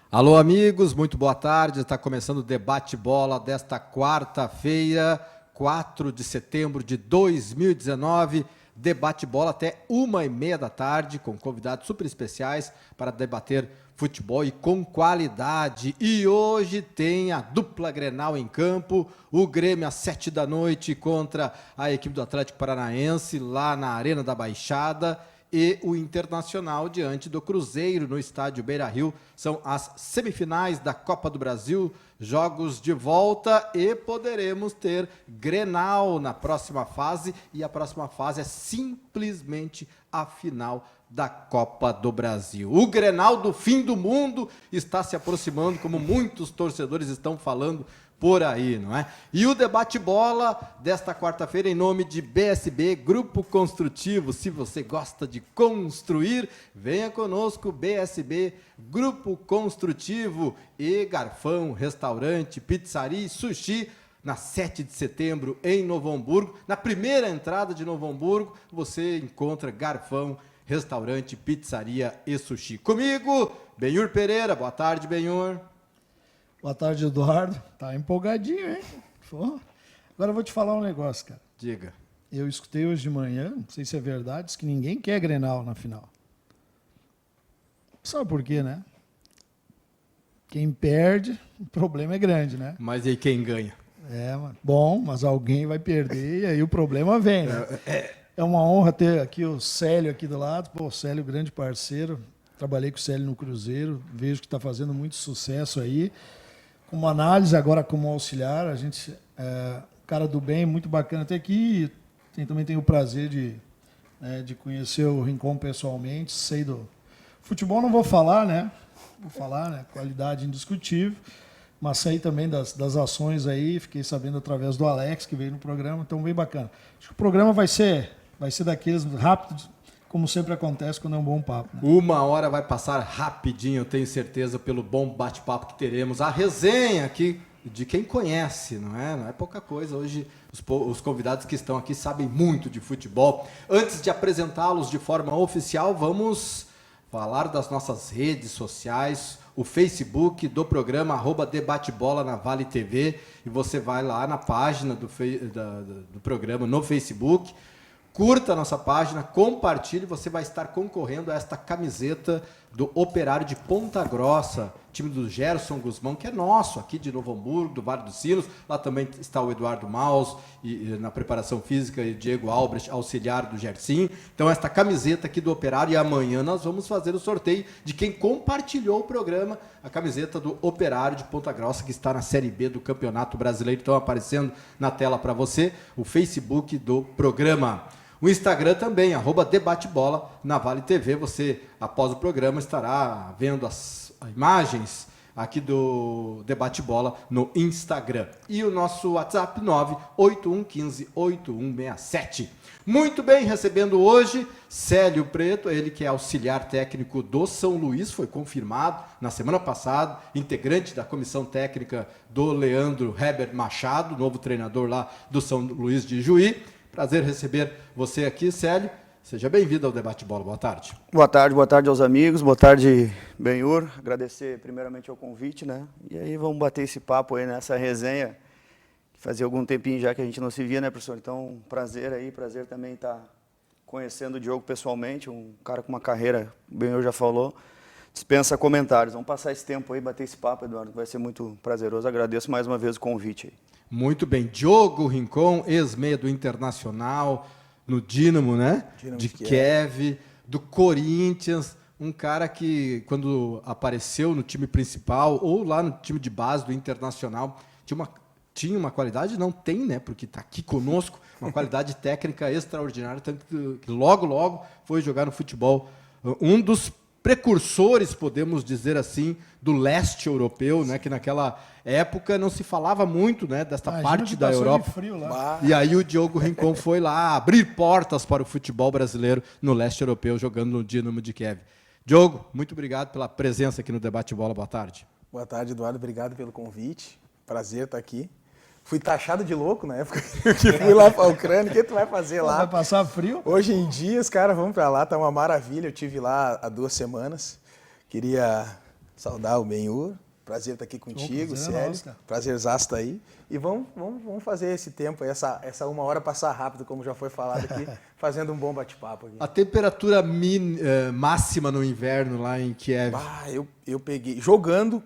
Alô, amigos, muito boa tarde. Está começando o Debate Bola desta quarta-feira, 4 de setembro de 2019. Debate Bola até 1h30 da tarde, com convidados super especiais para debater futebol e com qualidade. E hoje tem a dupla Grenal em campo, o Grêmio às 7 da noite contra a equipe do Atlético Paranaense, lá na Arena da Baixada, e o Internacional diante do Cruzeiro no estádio Beira-Rio. São as semifinais da Copa do Brasil, jogos de volta e poderemos ter Grenal na próxima fase, e a próxima fase é simplesmente a final da Copa do Brasil. O Grenal do fim do mundo está se aproximando, como muitos torcedores estão falando por aí, não é? E o Debate Bola desta quarta-feira, em nome de BSB, Grupo Construtivo. Se você gosta de construir, venha conosco, BSB, Grupo Construtivo, e Garfão, restaurante, pizzaria e sushi, na 7 de setembro, em Novo Hamburgo. Na primeira entrada de Novo Hamburgo, você encontra Garfão, restaurante, pizzaria e sushi. Comigo, Benhur Pereira. Boa tarde, Benhur. Boa tarde, Eduardo. Tá empolgadinho, hein? Pô. Agora eu vou te falar um negócio, cara. Diga. Eu escutei hoje de manhã, não sei se é verdade, diz que ninguém quer Grenal na final. Sabe por quê, né? Quem perde, o problema é grande, né? Mas e aí quem ganha? Bom, mas alguém vai perder e aí o problema vem, né? É uma honra ter aqui o Célio aqui do lado. Pô, o Célio, grande parceiro. Trabalhei com o Célio no Cruzeiro, vejo que está fazendo muito sucesso aí. Como análise, agora como auxiliar, a gente cara do bem, muito bacana ter aqui. Também tenho o prazer de conhecer o Rincon pessoalmente. Sei do futebol, não vou falar, né? Qualidade indiscutível. Mas sei também das ações aí, fiquei sabendo através do Alex, que veio no programa, então bem bacana. Acho que o programa vai ser daqueles rápidos, como sempre acontece quando é um bom papo. Né? 1 hora vai passar rapidinho, eu tenho certeza, pelo bom bate-papo que teremos. A resenha aqui de quem conhece, não é? Não é pouca coisa. Hoje os convidados que estão aqui sabem muito de futebol. Antes de apresentá-los de forma oficial, vamos falar das nossas redes sociais, o Facebook do programa @debatebola na Vale TV, e você vai lá na página do programa no Facebook. Curta a nossa página, compartilhe, você vai estar concorrendo a esta camiseta do Operário de Ponta Grossa, time do Gerson Guzmão, que é nosso, aqui de Novo Hamburgo, do Vale dos Sinos. Lá também está o Eduardo Maus, e na preparação física, e Diego Albrecht, auxiliar do Gersim. Então, esta camiseta aqui do Operário, e amanhã nós vamos fazer o sorteio de quem compartilhou o programa, a camiseta do Operário de Ponta Grossa, que está na Série B do Campeonato Brasileiro. Então, aparecendo na tela para você, o Facebook do programa. O Instagram também, @debatebola na Vale TV. Você, após o programa, estará vendo as imagens aqui do Debate Bola no Instagram. E o nosso WhatsApp, 981158167. Muito bem, recebendo hoje Célio Preto, ele que é auxiliar técnico do São Luís, foi confirmado na semana passada, integrante da comissão técnica do Leandro Heber Machado, novo treinador lá do São Luís de Juí. Prazer receber você aqui, Célio. Seja bem-vindo ao Debate Bola. Boa tarde. Boa tarde aos amigos. Boa tarde, Benhur. Agradecer primeiramente ao convite, né? E aí vamos bater esse papo aí nessa resenha. Fazia algum tempinho já que a gente não se via, né, professor? Então, prazer também estar conhecendo o Diogo pessoalmente, um cara com uma carreira, o Benhur já falou, dispensa comentários. Vamos passar esse tempo aí, bater esse papo, Eduardo, que vai ser muito prazeroso. Agradeço mais uma vez o convite aí. Muito bem. Diogo Rincon, ex-meia do Internacional, no Dínamo, né? Dínamo de Kiev, do Corinthians. Um cara que, quando apareceu no time principal ou lá no time de base do Internacional, tinha uma qualidade, não tem, né? Porque está aqui conosco, uma qualidade técnica extraordinária, tanto que logo foi jogar no futebol. Um dos precursores, podemos dizer assim, do leste europeu, né? Que naquela época não se falava muito, né, desta parte da Europa. De frio lá. E aí o Diogo Rincon foi lá abrir portas para o futebol brasileiro no leste europeu, jogando no Dínamo de Kiev. Diogo, muito obrigado pela presença aqui no Debate Bola. Boa tarde. Boa tarde, Eduardo. Obrigado pelo convite. Prazer estar aqui. Fui taxado de louco na época que fui lá para a Ucrânia. O que tu vai fazer lá? Vai passar frio? Hoje em dia, os caras vão para lá, tá uma maravilha. Eu tive lá há 2 semanas. Queria saudar o Benhur. Prazer estar aqui contigo, prazer é Célio. nosso, cara. Prazerzaço estar aí. E vamos fazer esse tempo, essa 1 hora passar rápido, como já foi falado aqui, fazendo um bom bate-papo aqui. A temperatura máxima no inverno lá em Kiev. Eu peguei. Jogando,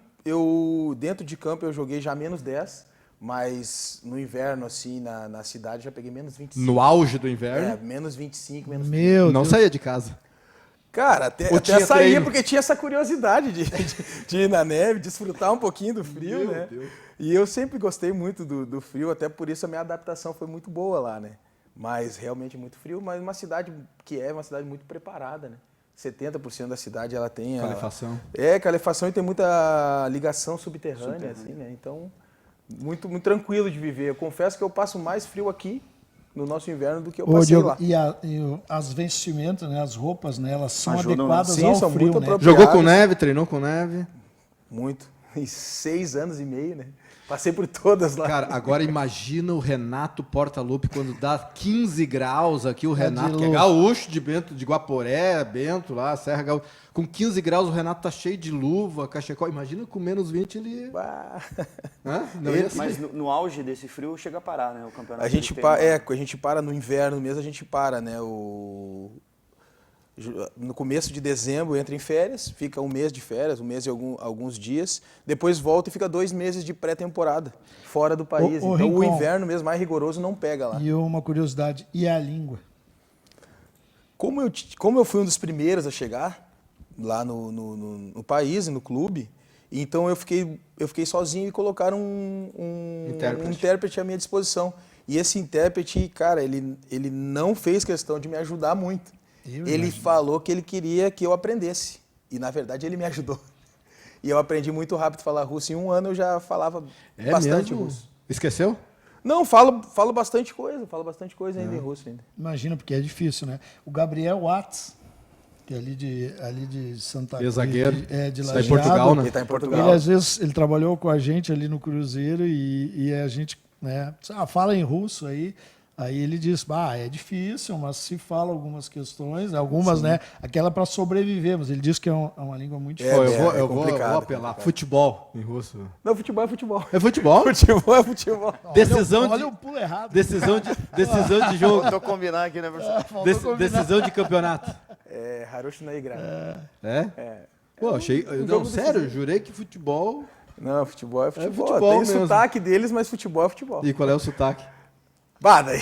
dentro de campo eu joguei já -10, mas no inverno, assim, na cidade, já peguei -25. No auge do inverno? -25, -30. Meu Não Deus. saía de casa. Cara, até tinha saía treino? porque tinha essa curiosidade de ir na neve, desfrutar um pouquinho do frio, Meu né? Deus. E eu sempre gostei muito do frio, até por isso a minha adaptação foi muito boa lá, né? Mas realmente muito frio, mas uma cidade que é uma cidade muito preparada, né? 70% da cidade ela tem Calefação. calefação e tem muita ligação subterrânea, assim, né? Então, muito, muito tranquilo de viver. Eu confesso que eu passo mais frio aqui no nosso inverno do que eu Ô, passei Diogo, lá. as vestimentas, né, as roupas, né, elas são Ajudam, né? adequadas Sim, ao são frio, muito né? apropriadas. Jogou com neve, treinou com neve. Muito. Em 6 anos e meio, né? Passei por todas lá. Cara, agora imagina o Renato Portaluppi quando dá 15 graus aqui, o Renato, que é luxo. gaúcho de Bento, de Guaporé, Bento lá, Serra Gaúcha. Com 15 graus o Renato tá cheio de luva, cachecol. Imagina com -20 ele... Bah. Hã? Não ia Mas no auge desse frio chega a parar, né? O campeonato. A gente, a gente para no inverno mesmo, a gente para, né? No começo de dezembro entra em férias, fica um mês de férias, um mês e alguns dias, depois volta e fica 2 meses de pré-temporada, fora do país. Ô, então o Rincon, inverno mesmo mais rigoroso não pega lá. E uma curiosidade, e a língua? Como eu fui um dos primeiros a chegar lá no país, no clube, então eu fiquei sozinho e colocaram um intérprete à minha disposição. E esse intérprete, cara, ele não fez questão de me ajudar muito. Ele falou que ele queria que eu aprendesse. E, na verdade, ele me ajudou. E eu aprendi muito rápido a falar russo. Em 1 ano eu já falava bastante mesmo? russo. Esqueceu? Não, falo bastante coisa. Falo bastante coisa ainda em russo ainda. Imagina, porque é difícil, né? O Gabriel Watts, que é ali de Santa Cruz, Ex-zagueiro. de Está em Lajeado, Portugal, né? Ele está em Portugal. Ele, às vezes, ele trabalhou com a gente ali no Cruzeiro e a gente, né, fala em russo aí. Aí ele diz, é difícil, mas se fala algumas questões, algumas, sim, né? Aquela para sobreviver, mas ele diz que é uma língua muito difícil. Eu vou apelar. Futebol em russo. Não, futebol é futebol. É futebol? Futebol é futebol. Olha o pulo errado. Decisão de jogo. Tô combinar aqui, né, professor? Decisão de campeonato. É, Harushi no Igra. É? Pô, achei... Não, sério, jurei que futebol... Não, futebol é futebol. futebol Tem mesmo. o sotaque deles, mas futebol é futebol. E qual é o sotaque? Daí.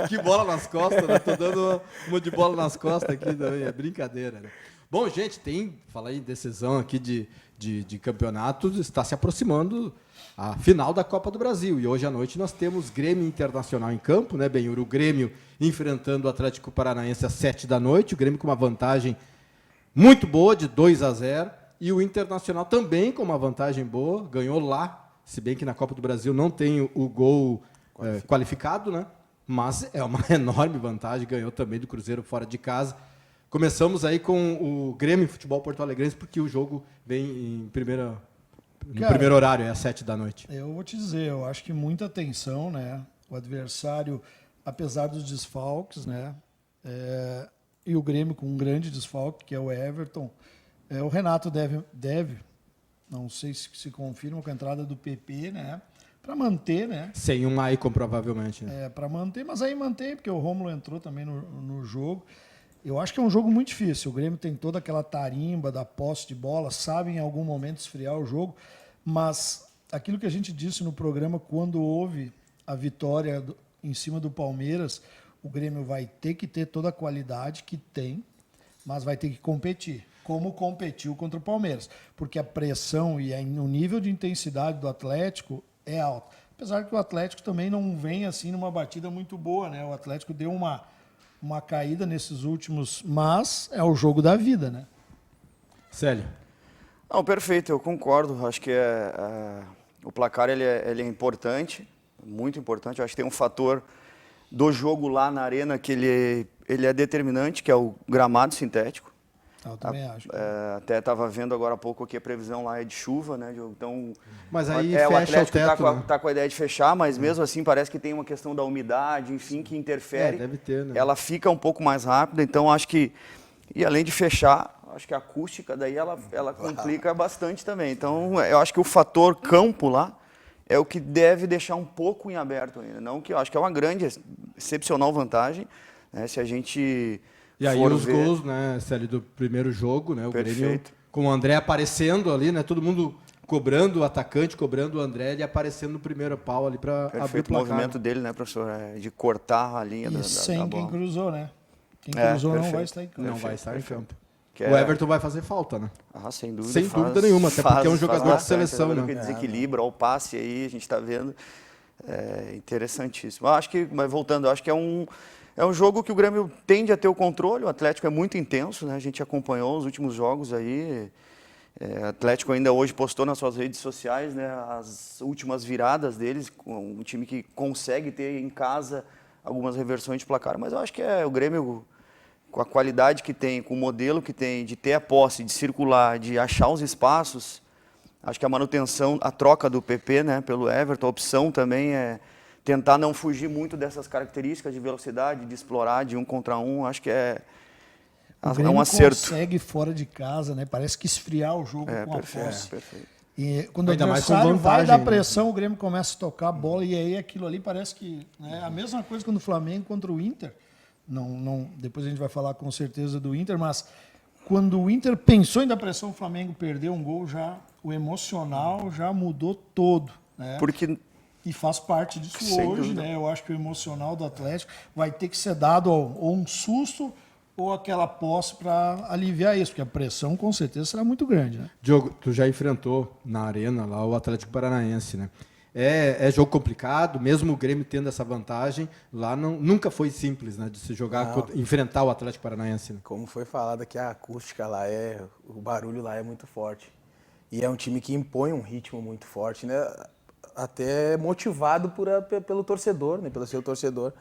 Que bola nas costas, né? Tô dando uma de bola nas costas aqui também, é brincadeira, né? Bom, gente, fala aí, decisão aqui de campeonatos, está se aproximando a final da Copa do Brasil. E hoje à noite nós temos Grêmio Internacional em campo, né, Benhur? O Grêmio enfrentando o Atlético Paranaense às 7 da noite, o Grêmio com uma vantagem muito boa, de 2-0, e o Internacional também com uma vantagem boa, ganhou lá. Se bem que na Copa do Brasil não tem o gol qualificado, né? Mas é uma enorme vantagem, ganhou também do Cruzeiro fora de casa. Começamos aí com o Grêmio Futebol Porto Alegrense, porque o jogo vem no primeiro horário, é às 7 da noite. Eu vou te dizer, eu acho que muita atenção, né? O adversário, apesar dos desfalques, né? E o Grêmio com um grande desfalque, que é o Everton. O Renato deve, não sei se confirma com a entrada do PP, né? Para manter, né? Sem um Maicon, provavelmente. Né? Para manter, mas aí mantém, porque o Rômulo entrou também no jogo. Eu acho que é um jogo muito difícil. O Grêmio tem toda aquela tarimba da posse de bola, sabe em algum momento esfriar o jogo, mas aquilo que a gente disse no programa, quando houve a vitória em cima do Palmeiras, o Grêmio vai ter que ter toda a qualidade que tem, mas vai ter que competir. Como competiu contra o Palmeiras, porque a pressão e o nível de intensidade do Atlético é alto. Apesar que o Atlético também não vem assim numa batida muito boa, né? O Atlético deu uma caída nesses últimos, mas é o jogo da vida, né? Célio. Não, perfeito, eu concordo. Acho que o placar ele é importante, muito importante. Eu acho que tem um fator do jogo lá na arena que ele é determinante, que é o gramado sintético. Eu também acho. Até estava vendo agora há pouco que a previsão lá é de chuva, né? Então, mas aí o Atlético está com a ideia de fechar, mas mesmo assim parece que tem uma questão da umidade, enfim, que interfere. Deve ter, né? Ela fica um pouco mais rápida, então acho que, e além de fechar, acho que a acústica daí ela complica bastante também. Então, eu acho que o fator campo lá é o que deve deixar um pouco em aberto ainda. Não que eu acho que é uma grande, excepcional vantagem, né, se a gente E aí for os ver... gols, né, Célio, do primeiro jogo, né, o Perfeito. Grêmio com o André aparecendo ali, né, todo mundo cobrando o atacante, cobrando o André, ele aparecendo no primeiro pau ali para abrir o Perfeito placar. movimento dele, né, professor? De cortar a linha E sem da quem bola. cruzou, né? Quem cruzou não perfeito. vai estar em campo. Não vai estar em campo. Que O Everton vai fazer falta, né? Sem dúvida. Sem dúvida nenhuma, até porque é um jogador de seleção, né? né? Que desequilibra, o passe aí, a gente está vendo. É interessantíssimo. Acho que, mas voltando, acho que é um jogo que o Grêmio tende a ter o controle, o Atlético é muito intenso, né? A gente acompanhou os últimos jogos aí. O Atlético ainda hoje postou nas suas redes sociais, né, as últimas viradas deles, com um time que consegue ter em casa algumas reversões de placar, mas eu acho que o Grêmio, com a qualidade que tem, com o modelo que tem, de ter a posse, de circular, de achar os espaços, acho que a manutenção, a troca do PP, né, pelo Everton, a opção também é tentar não fugir muito dessas características de velocidade, de explorar de 1 contra 1, acho que é um acerto. Consegue fora de casa, né? Parece que esfriar o jogo com a posse. Perfeito. E quando Ainda o mais com adversário vai vantagem, dar pressão, o Grêmio começa a tocar a bola e aí aquilo ali parece que... Né, a mesma coisa quando o Flamengo contra o Inter. Depois a gente vai falar com certeza do Inter, mas quando o Inter pensou em dar pressão, o Flamengo perdeu um gol, o emocional já mudou todo. Né? E faz parte disso hoje, né? Eu acho que o emocional do Atlético vai ter que ser dado ou um susto ou aquela posse para aliviar isso, porque a pressão com certeza será muito grande, né? Diogo, tu já enfrentou na arena lá o Atlético Paranaense, né? É jogo complicado, mesmo o Grêmio tendo essa vantagem, lá nunca foi simples, né, de se jogar, enfrentar o Atlético Paranaense. Né? Como foi falado aqui, a acústica lá o barulho lá é muito forte. E é um time que impõe um ritmo muito forte, né? Até motivado pelo torcedor, né? Pelo seu torcedor.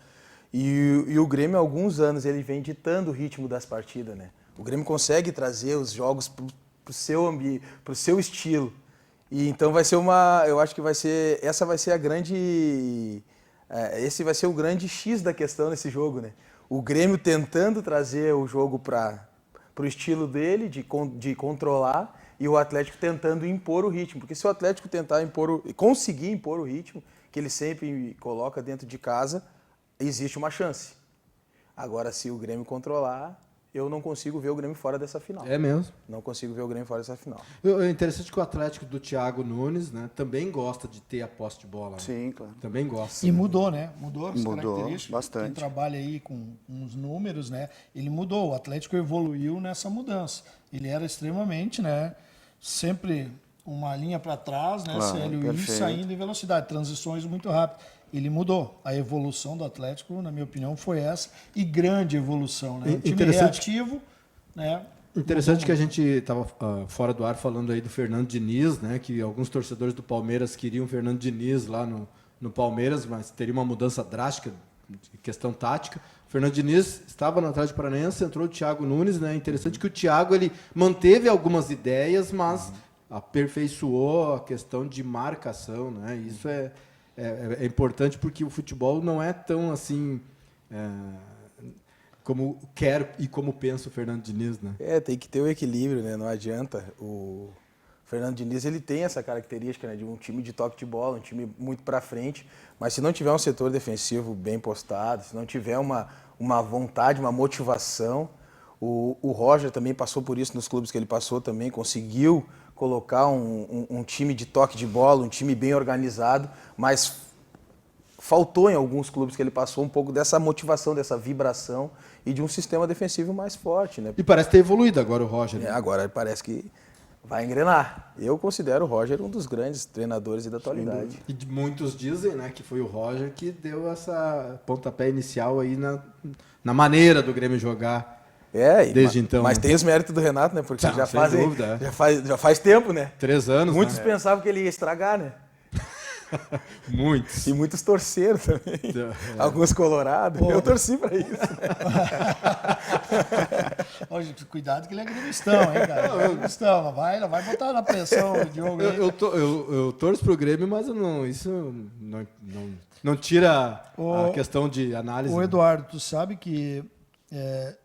E o Grêmio, há alguns anos, ele vem ditando o ritmo das partidas, né? O Grêmio consegue trazer os jogos para o seu ambiente, para o seu estilo. E então vai ser eu acho que essa vai ser a grande, esse vai ser o grande X da questão nesse jogo, né? O Grêmio tentando trazer o jogo para o estilo dele, de controlar, e o Atlético tentando impor o ritmo. Porque se o Atlético tentar conseguir impor o ritmo, que ele sempre coloca dentro de casa, existe uma chance. Agora, se o Grêmio controlar, eu não consigo ver o Grêmio fora dessa final. É mesmo? Não consigo ver o Grêmio fora dessa final. É interessante que o Atlético do Thiago Nunes, né, também gosta de ter a posse de bola. Né? Sim, claro. Também gosta. E mudou, né? Mudou as Mudou características. bastante. Quem trabalha aí com os números, né? Ele mudou. O Atlético evoluiu nessa mudança. Ele era extremamente, né? Sempre uma linha para trás, né? Claro, Célio, e saindo em velocidade, transições muito rápidas. Ele mudou. A evolução do Atlético, na minha opinião, foi essa. E grande evolução, né? Um time reativo, né? Interessante que a gente estava fora do ar falando aí do Fernando Diniz, né? Que alguns torcedores do Palmeiras queriam o Fernando Diniz lá no Palmeiras, mas teria uma mudança drástica de questão tática. O Fernando Diniz estava no Atlético Paranaense, entrou o Thiago Nunes, né? Interessante que o Thiago ele manteve algumas ideias, mas aperfeiçoou a questão de marcação, né? Isso é importante porque o futebol não é tão assim como quer e como pensa o Fernando Diniz, né? Tem que ter o equilíbrio, né? Não adianta. O Fernando Diniz ele tem essa característica, né, de um time de toque de bola, um time muito para frente, mas se não tiver um setor defensivo bem postado, se não tiver uma vontade, uma motivação, o Roger também passou por isso nos clubes que ele passou também, conseguiu colocar um time de toque de bola, um time bem organizado, mas faltou em alguns clubes que ele passou um pouco dessa motivação, dessa vibração e de um sistema defensivo mais forte, né? E parece ter evoluído agora o Roger. Né? Agora parece que vai engrenar. Eu considero o Roger um dos grandes treinadores da atualidade. E muitos dizem, né, que foi o Roger que deu essa pontapé inicial aí na maneira do Grêmio jogar. Desde então. Mas tem os méritos do Renato, né? Porque Não, já faz tempo, né? 3 anos. Muitos né? pensavam que ele ia estragar, né? Muitos. E muitos torceram também. Alguns colorados. Eu torci para isso. Cuidado que ele é gremistão, hein, cara? É gremistão. Vai botar na pressão o Diogo. Eu torço pro Grêmio, mas isso não tira a questão de análise. Ô, Eduardo, tu sabe que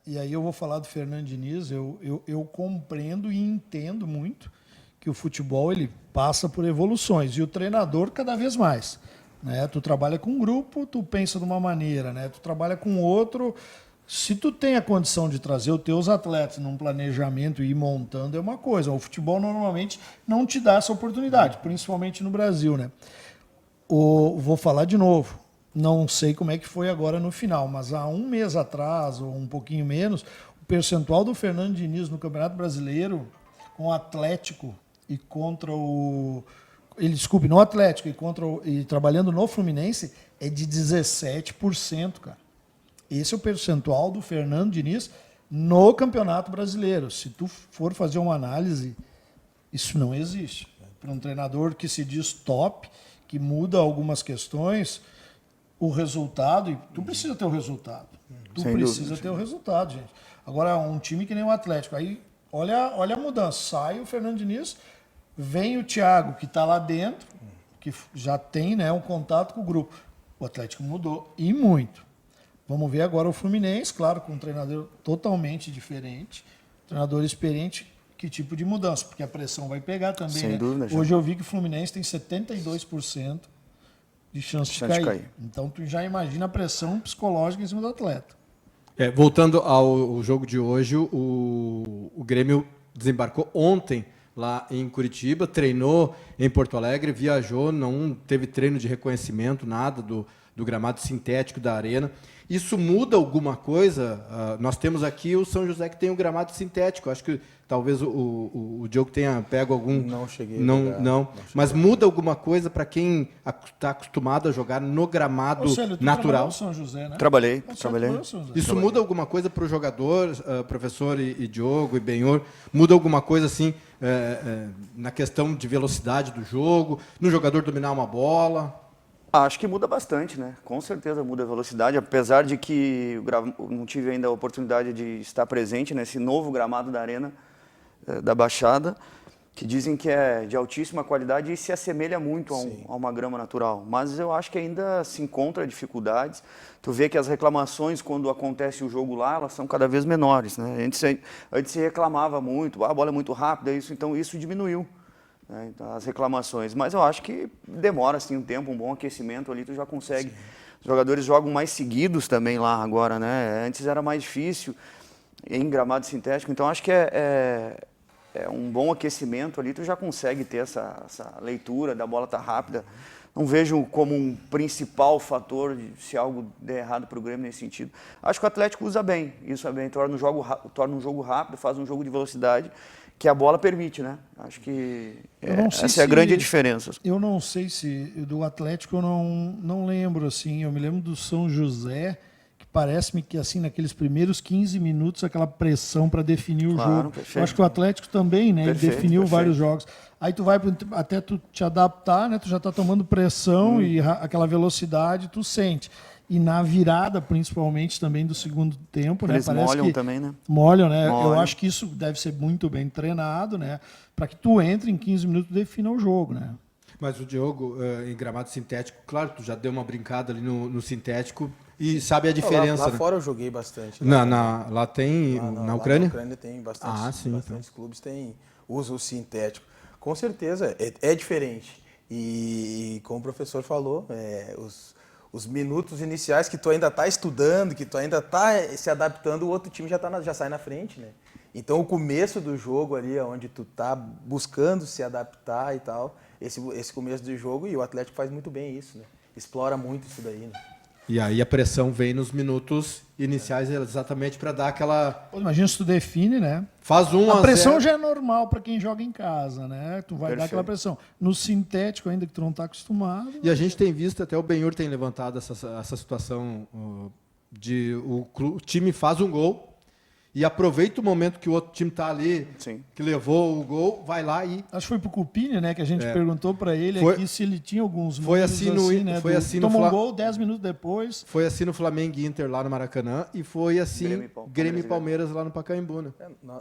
E aí eu vou falar do Fernando Diniz, eu compreendo e entendo muito que o futebol ele passa por evoluções, e o treinador cada vez mais. Né? Tu trabalha com um grupo, tu pensa de uma maneira, né? Tu trabalha com outro. Se tu tem a condição de trazer os teus atletas num planejamento e ir montando, é uma coisa. O futebol normalmente não te dá essa oportunidade, principalmente no Brasil. Né? Vou falar de novo. Não sei como é que foi agora no final, mas há um mês atrás, ou um pouquinho menos, o percentual do Fernando Diniz no Campeonato Brasileiro com o Atlético e contra o... no Atlético e trabalhando no Fluminense é de 17%, cara. Esse é o percentual do Fernando Diniz no Campeonato Brasileiro. Se tu for fazer uma análise, isso não existe. Para um treinador que se diz top, que muda algumas questões... o resultado, e tu precisa ter o resultado. Tu Sem precisa dúvida, ter o resultado, gente. Agora, um time que nem o Atlético, aí olha a mudança. Sai o Fernando Diniz, vem o Thiago, que está lá dentro, que já tem, né, um contato com o grupo. O Atlético mudou, e muito. Vamos ver agora o Fluminense, claro, com um treinador totalmente diferente, treinador experiente, que tipo de mudança, porque a pressão vai pegar também. Sem dúvida, Hoje eu vi que o Fluminense tem 72% de chance de cair. Então, tu já imagina a pressão psicológica em cima do atleta. Voltando ao jogo de hoje, o Grêmio desembarcou ontem lá em Curitiba, treinou em Porto Alegre, viajou, não teve treino de reconhecimento, nada do gramado sintético da arena. Isso muda alguma coisa? Nós temos aqui o São José que tem um gramado sintético. Acho que talvez o Diogo tenha pego algum... Não cheguei. Não. Mas muda alguma coisa para quem está acostumado a jogar no gramado natural? No São José, né? Trabalhei. Isso muda alguma coisa para o jogador, professor e Diogo e Benhor? Muda alguma coisa assim na questão de velocidade do jogo, no jogador dominar uma bola? Acho que muda bastante, né? Com certeza muda a velocidade, apesar de que não tive ainda a oportunidade de estar presente nesse novo gramado da Arena da Baixada, que dizem que é de altíssima qualidade e se assemelha muito a uma grama natural. Mas eu acho que ainda se encontra dificuldades. Tu vê que as reclamações, quando acontece o jogo lá, elas são cada vez menores, né? Antes se reclamava muito, a bola é muito rápida, então isso diminuiu. Então, as reclamações, mas eu acho que demora assim um tempo, um bom aquecimento ali, tu já consegue. Sim. Os jogadores jogam mais seguidos também lá agora, né? Antes era mais difícil em gramado sintético, então acho que é um bom aquecimento ali, tu já consegue ter essa leitura da bola tá rápida. Não vejo como um principal fator de se algo der errado para o Grêmio nesse sentido. Acho que o Atlético usa bem, isso é bem, torna um jogo rápido, faz um jogo de velocidade, que a bola permite, né? Acho que essa é a grande diferença. Eu não sei se do Atlético eu não lembro assim. Eu me lembro do São José, que parece-me que assim naqueles primeiros 15 minutos aquela pressão para definir o jogo. Perfeito. Eu acho que o Atlético também, né? Ele definiu vários jogos. Aí tu vai até tu te adaptar, né? Tu já está tomando pressão e aquela velocidade tu sente. E na virada, principalmente, também do segundo tempo, eles né? Parece molham que também, né? Molham, né? Molham. Eu acho que isso deve ser muito bem treinado, né? Para que tu entre em 15 minutos e defina o jogo, né? Mas o Diogo, em gramado sintético, claro, tu já deu uma brincada ali no sintético e sabe a diferença. Lá né? fora eu joguei bastante. Lá tem, na Ucrânia? Na Ucrânia tem bastante. Sim, bastantes clubes usam o sintético. Com certeza, é diferente. E como o professor falou, os minutos iniciais que tu ainda está estudando, que tu ainda está se adaptando, o outro time já sai na frente, né? Então o começo do jogo ali, onde tu tá buscando se adaptar e tal, esse começo do jogo, e o Atlético faz muito bem isso, né? Explora muito isso daí, né? E aí a pressão vem nos minutos iniciais exatamente para dar aquela... Pô, imagina se tu define, né? Faz 1 a 0. A pressão já é normal para quem joga em casa, né? Tu vai dar aquela pressão. No sintético, ainda que tu não está acostumado... E a gente tem visto, até o Benhur tem levantado essa situação de o time faz um gol e aproveita o momento que o outro time está ali, que levou o gol, vai lá e... Acho que foi pro Cupini, né, que a gente perguntou para ele aqui se ele tinha alguns foi assim né? Foi assim tomou um gol 10 minutos depois. Foi assim no Flamengo e Inter lá no Maracanã e foi assim Grêmio e Palmeiras lá no Pacaembu, né?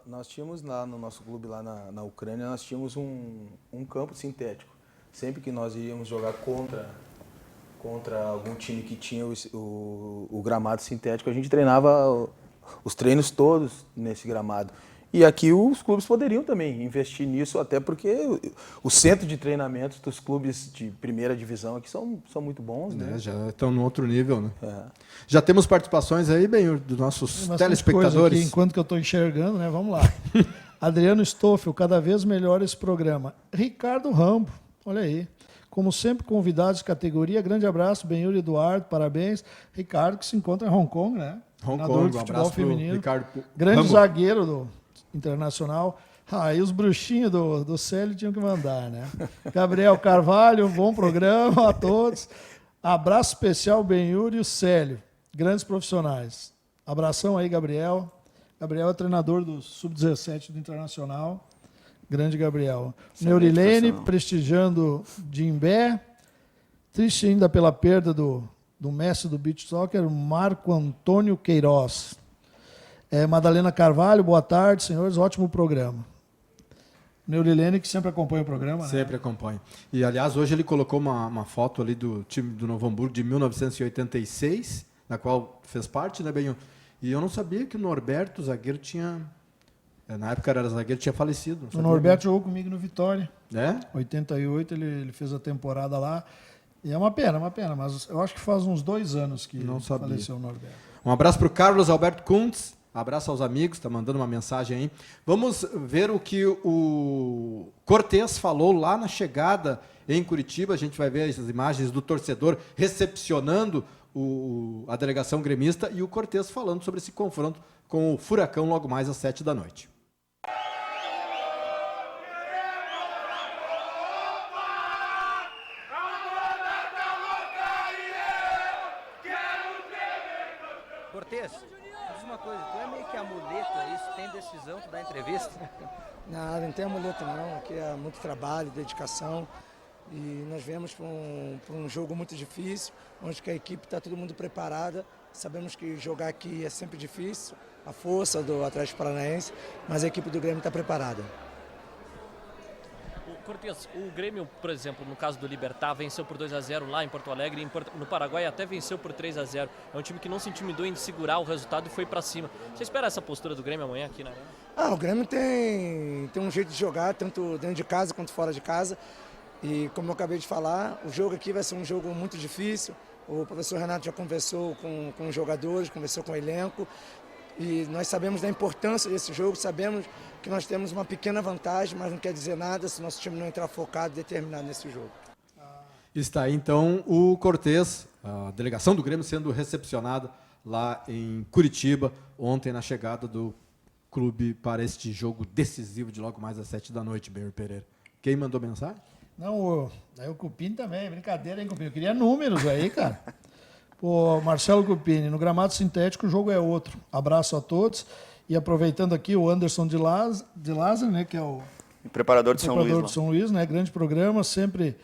Nós tínhamos lá no nosso clube lá na Ucrânia, nós tínhamos um campo sintético. Sempre que nós íamos jogar contra algum time que tinha o gramado sintético, a gente treinava os treinos todos nesse gramado. E aqui os clubes poderiam também investir nisso, até porque o centro de treinamentos dos clubes de primeira divisão aqui são muito bons, né? Já estão no outro nível, né? É. Já temos participações aí, Benhur, dos nossos telespectadores. Aqui, enquanto que eu estou enxergando, né? Vamos lá. Adriano Stoffel, cada vez melhor esse programa. Ricardo Rambo, olha aí. Como sempre, convidados de categoria. Grande abraço, Benhur e Eduardo, parabéns. Ricardo, que se encontra em Hong Kong, né? Hong Treinador Kong, de um futebol abraço feminino. Ricardo Grande Rambo. zagueiro do Internacional. E os bruxinhos do Célio tinham que mandar, né? Gabriel Carvalho, bom programa a todos. Abraço especial, Benhur e o Célio. Grandes profissionais. Abração aí, Gabriel. Gabriel é treinador do Sub-17 do Internacional. Grande Gabriel. Neurilene, prestigiando Dimbé. Triste ainda pela perda do mestre do beach soccer, Marco Antônio Queiroz. Madalena Carvalho, boa tarde, senhores. Ótimo programa. Neurilene, que sempre acompanha o programa. Sempre acompanha. E, aliás, hoje ele colocou uma foto ali do time do Novo Hamburgo de 1986, na qual fez parte, né, Benhur? E eu não sabia que o Norberto, zagueiro, tinha... Na época era zagueiro, tinha falecido. O Norberto jogou comigo no Vitória. É? 88, ele fez a temporada lá. E é uma pena, mas eu acho que faz uns 2 anos que Não sabia. faleceu o Norberto. Um abraço para o Carlos Alberto Kuntz. Abraço aos amigos, está mandando uma mensagem aí. Vamos ver o que o Cortez falou lá na chegada em Curitiba. A gente vai ver as imagens do torcedor recepcionando a delegação gremista e o Cortez falando sobre esse confronto com o Furacão logo mais às 7 da noite. Cortez, diz uma coisa, tu é meio que amuleto, é isso? Tem decisão, tu dá entrevista? Nada, não tem amuleto não, aqui é muito trabalho, dedicação e nós viemos para um jogo muito difícil, onde que a equipe está todo mundo preparada, sabemos que jogar aqui é sempre difícil, a força do Atlético Paranaense, mas a equipe do Grêmio está preparada. Cortez, o Grêmio, por exemplo, no caso do Libertad, venceu por 2-0 lá em Porto Alegre, no Paraguai até venceu por 3-0. É um time que não se intimidou em segurar o resultado e foi para cima. Você espera essa postura do Grêmio amanhã aqui na Arena? O Grêmio tem um jeito de jogar, tanto dentro de casa quanto fora de casa. E como eu acabei de falar, o jogo aqui vai ser um jogo muito difícil. O professor Renato já conversou com os jogadores, conversou com o elenco. E nós sabemos da importância desse jogo, sabemos que nós temos uma pequena vantagem, mas não quer dizer nada se o nosso time não entrar focado e determinado nesse jogo. Está aí, então, o Cortez, a delegação do Grêmio sendo recepcionada lá em Curitiba, ontem na chegada do clube para este jogo decisivo de logo mais às 7 da noite, Benhur Pereira. Quem mandou mensagem? Não, aí o Cupini também, brincadeira, hein, Cupini? Eu queria números aí, cara. Pô, Marcelo Cupini, no gramado sintético o jogo é outro. Abraço a todos. E aproveitando aqui o Anderson de Lázaro, né, que é o preparador de São Luís, né, grande programa, sempre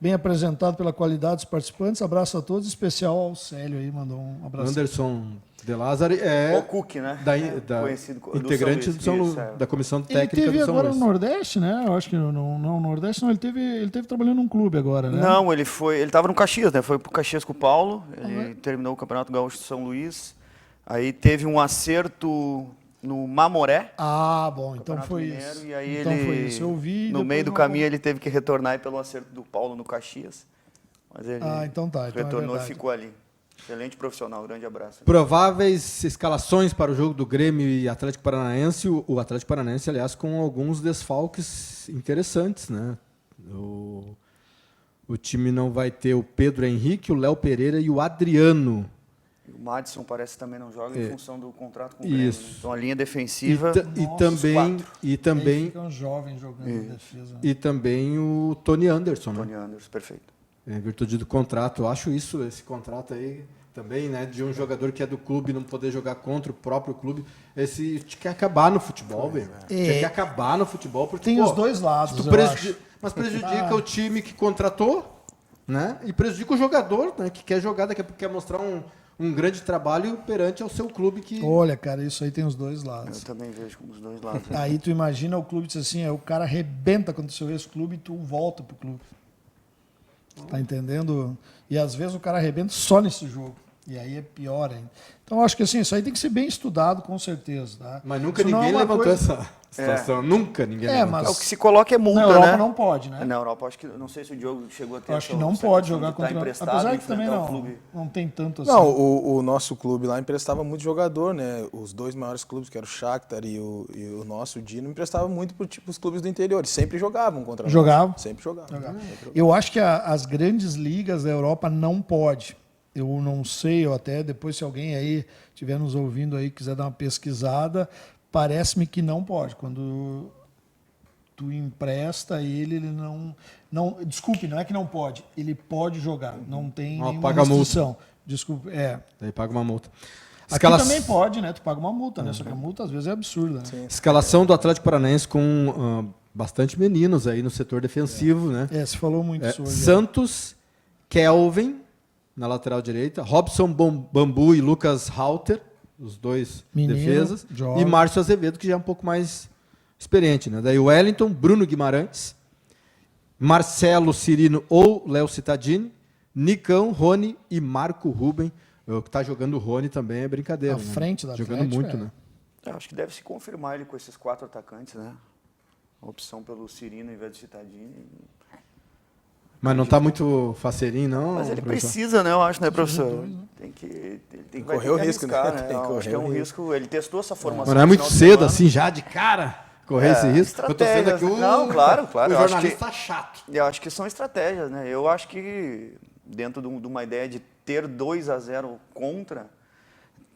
bem apresentado pela qualidade dos participantes. Abraço a todos, especial ao Célio aí, mandou um abraço. Anderson de Lázaro é o Cook, né? Conhecido integrante do São Luís, da comissão técnica do São Luís. Ele teve agora no Nordeste, né? Eu acho que não no Nordeste, não. Ele teve trabalhando num clube agora, né? Não, ele estava no Caxias, né? Foi pro Caxias com o Paulo. Ele terminou o Campeonato Gaúcho de São Luís. Aí teve um acerto no Mamoré. Bom, então foi Mineiro, isso. E aí então ele, foi isso. Eu vi. No meio do caminho ele teve que retornar pelo acerto do Paulo no Caxias. Mas ele então tá. retornou e ficou ali. Excelente profissional, grande abraço. Prováveis escalações para o jogo do Grêmio e Atlético Paranaense. O Atlético Paranaense, aliás, com alguns desfalques interessantes, né? O time não vai ter o Pedro Henrique, o Léo Pereira e o Adriano. O Madison parece que também não joga em função do contrato com o Grêmio. Né? Então a linha defensiva. E também ficam jovens jogando em defesa. E também o Tony Anderson, Tony Anderson, perfeito. Em virtude do contrato, eu acho esse contrato aí também, né, de um jogador que é do clube não poder jogar contra o próprio clube, esse tinha que acabar no futebol, velho. Tinha que acabar no futebol porque tem os dois lados, mas prejudica o time que contratou, né? E prejudica o jogador, né, que quer jogar, daqui a pouco quer mostrar um grande trabalho perante ao seu clube que... Olha, cara, isso aí tem os dois lados. Eu também vejo como os dois lados. Aí tu imagina o clube diz assim, o cara arrebenta quando você vê esse clube e tu volta pro clube. Tá entendendo? E às vezes o cara arrebenta só nesse jogo. E aí é pior ainda. Então, acho que assim, isso aí tem que ser bem estudado, com certeza. Tá? Mas nunca Isso não é ninguém uma levantou coisa- essa situação. Nunca ninguém levantou. O que se coloca é multa, Na Europa né? não pode, né? Na Europa, acho que, não sei se o Diogo chegou a ter Eu acho que essa não questão pode de jogar estar contra... emprestado, Apesar que também enfrentar o não, clube. não tem tanto assim. Não, o nosso clube lá emprestava muito jogador, né? Os dois maiores clubes, que era o Shakhtar e o nosso, o Dino, emprestavam muito para os clubes do interior. Eles sempre jogavam contra nós. Jogavam. Sempre jogavam. Eu acho que as grandes ligas da Europa não pode. Eu não sei, eu até depois se alguém aí estiver nos ouvindo aí quiser dar uma pesquisada, parece-me que não pode. Quando tu empresta ele não, desculpe, não é que não pode, ele pode jogar, não tem nenhuma paga multa. restrição. Desculpe, Daí paga uma multa. Aqui também pode, né? Tu paga uma multa, né? Só que a multa às vezes é absurda, né? Escalação do Atlético Paranaense com bastante meninos aí no setor defensivo, né? Você falou muito sobre. Santos, Kelvin na lateral direita, Robson Bambu e Lucas Halter, os dois Menino, defesas, jovem. e Márcio Azevedo, que já é um pouco mais experiente, né? Daí Wellington, Bruno Guimarães, Marcelo Cirino ou Léo Cittadini, Nicão, Rony e Marco Ruben. O que tá jogando o Rony também é brincadeira. À né? frente do Jogando Atlético, muito, é. né? Eu acho que deve se confirmar ele com esses 4 atacantes, né? A opção pelo Cirino em vez do Cittadini. Mas não tá muito faceirinho, não. Mas ele professor? precisa, né? Eu acho, né, professor? Tem que correr o risco, né? arriscar, Tem que Eu correr acho que é o um risco. risco. Ele testou essa formação. Mas não é no muito final de cedo, semana. assim, já de cara, correr esse risco. Eu tô sendo aqui estratégias, Não, claro. o Eu acho que- jornalista chato. Eu acho que são estratégias, né? Eu acho que dentro de uma ideia de ter 2-0 contra,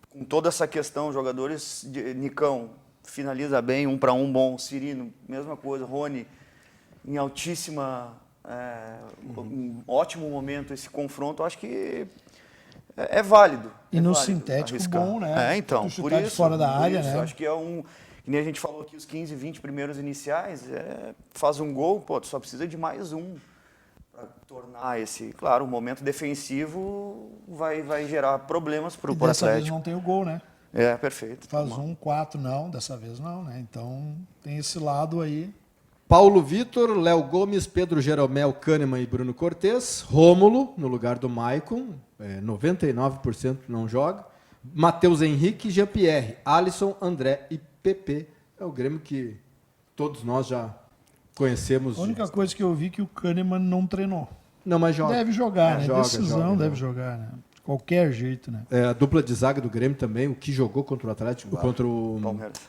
com toda essa questão, jogadores, Nicão finaliza bem, 1 para 1 bom, Cirino, mesma coisa, Rony em altíssima, um ótimo momento esse confronto, eu acho que é válido. E é no válido sintético arriscar. bom, né? Então, Tu por chutar de isso, fora da por área, isso, né? acho que é que nem a gente falou aqui, os 15, 20 primeiros iniciais, faz um gol, pô, tu só precisa de mais um para tornar esse... Claro, o momento defensivo vai gerar problemas para o E dessa vez Atlético. não tem o gol, né? Perfeito. Faz 4, não, dessa vez não, né? Então tem esse lado aí. Paulo Vitor, Léo Gomes, Pedro Jeromel, Kahneman e Bruno Cortes. Rômulo, no lugar do Maicon, 99% não joga. Matheus Henrique, Jean-Pierre, Alisson, André e Pepe. É o Grêmio que todos nós já conhecemos. A única coisa que eu vi é que o Kahneman não treinou. Não, mas joga. Deve jogar, né? Joga, Decisão joga, deve jogar, né? Qualquer jeito, né? A dupla de zaga do Grêmio também, o que jogou contra o Atlético, contra o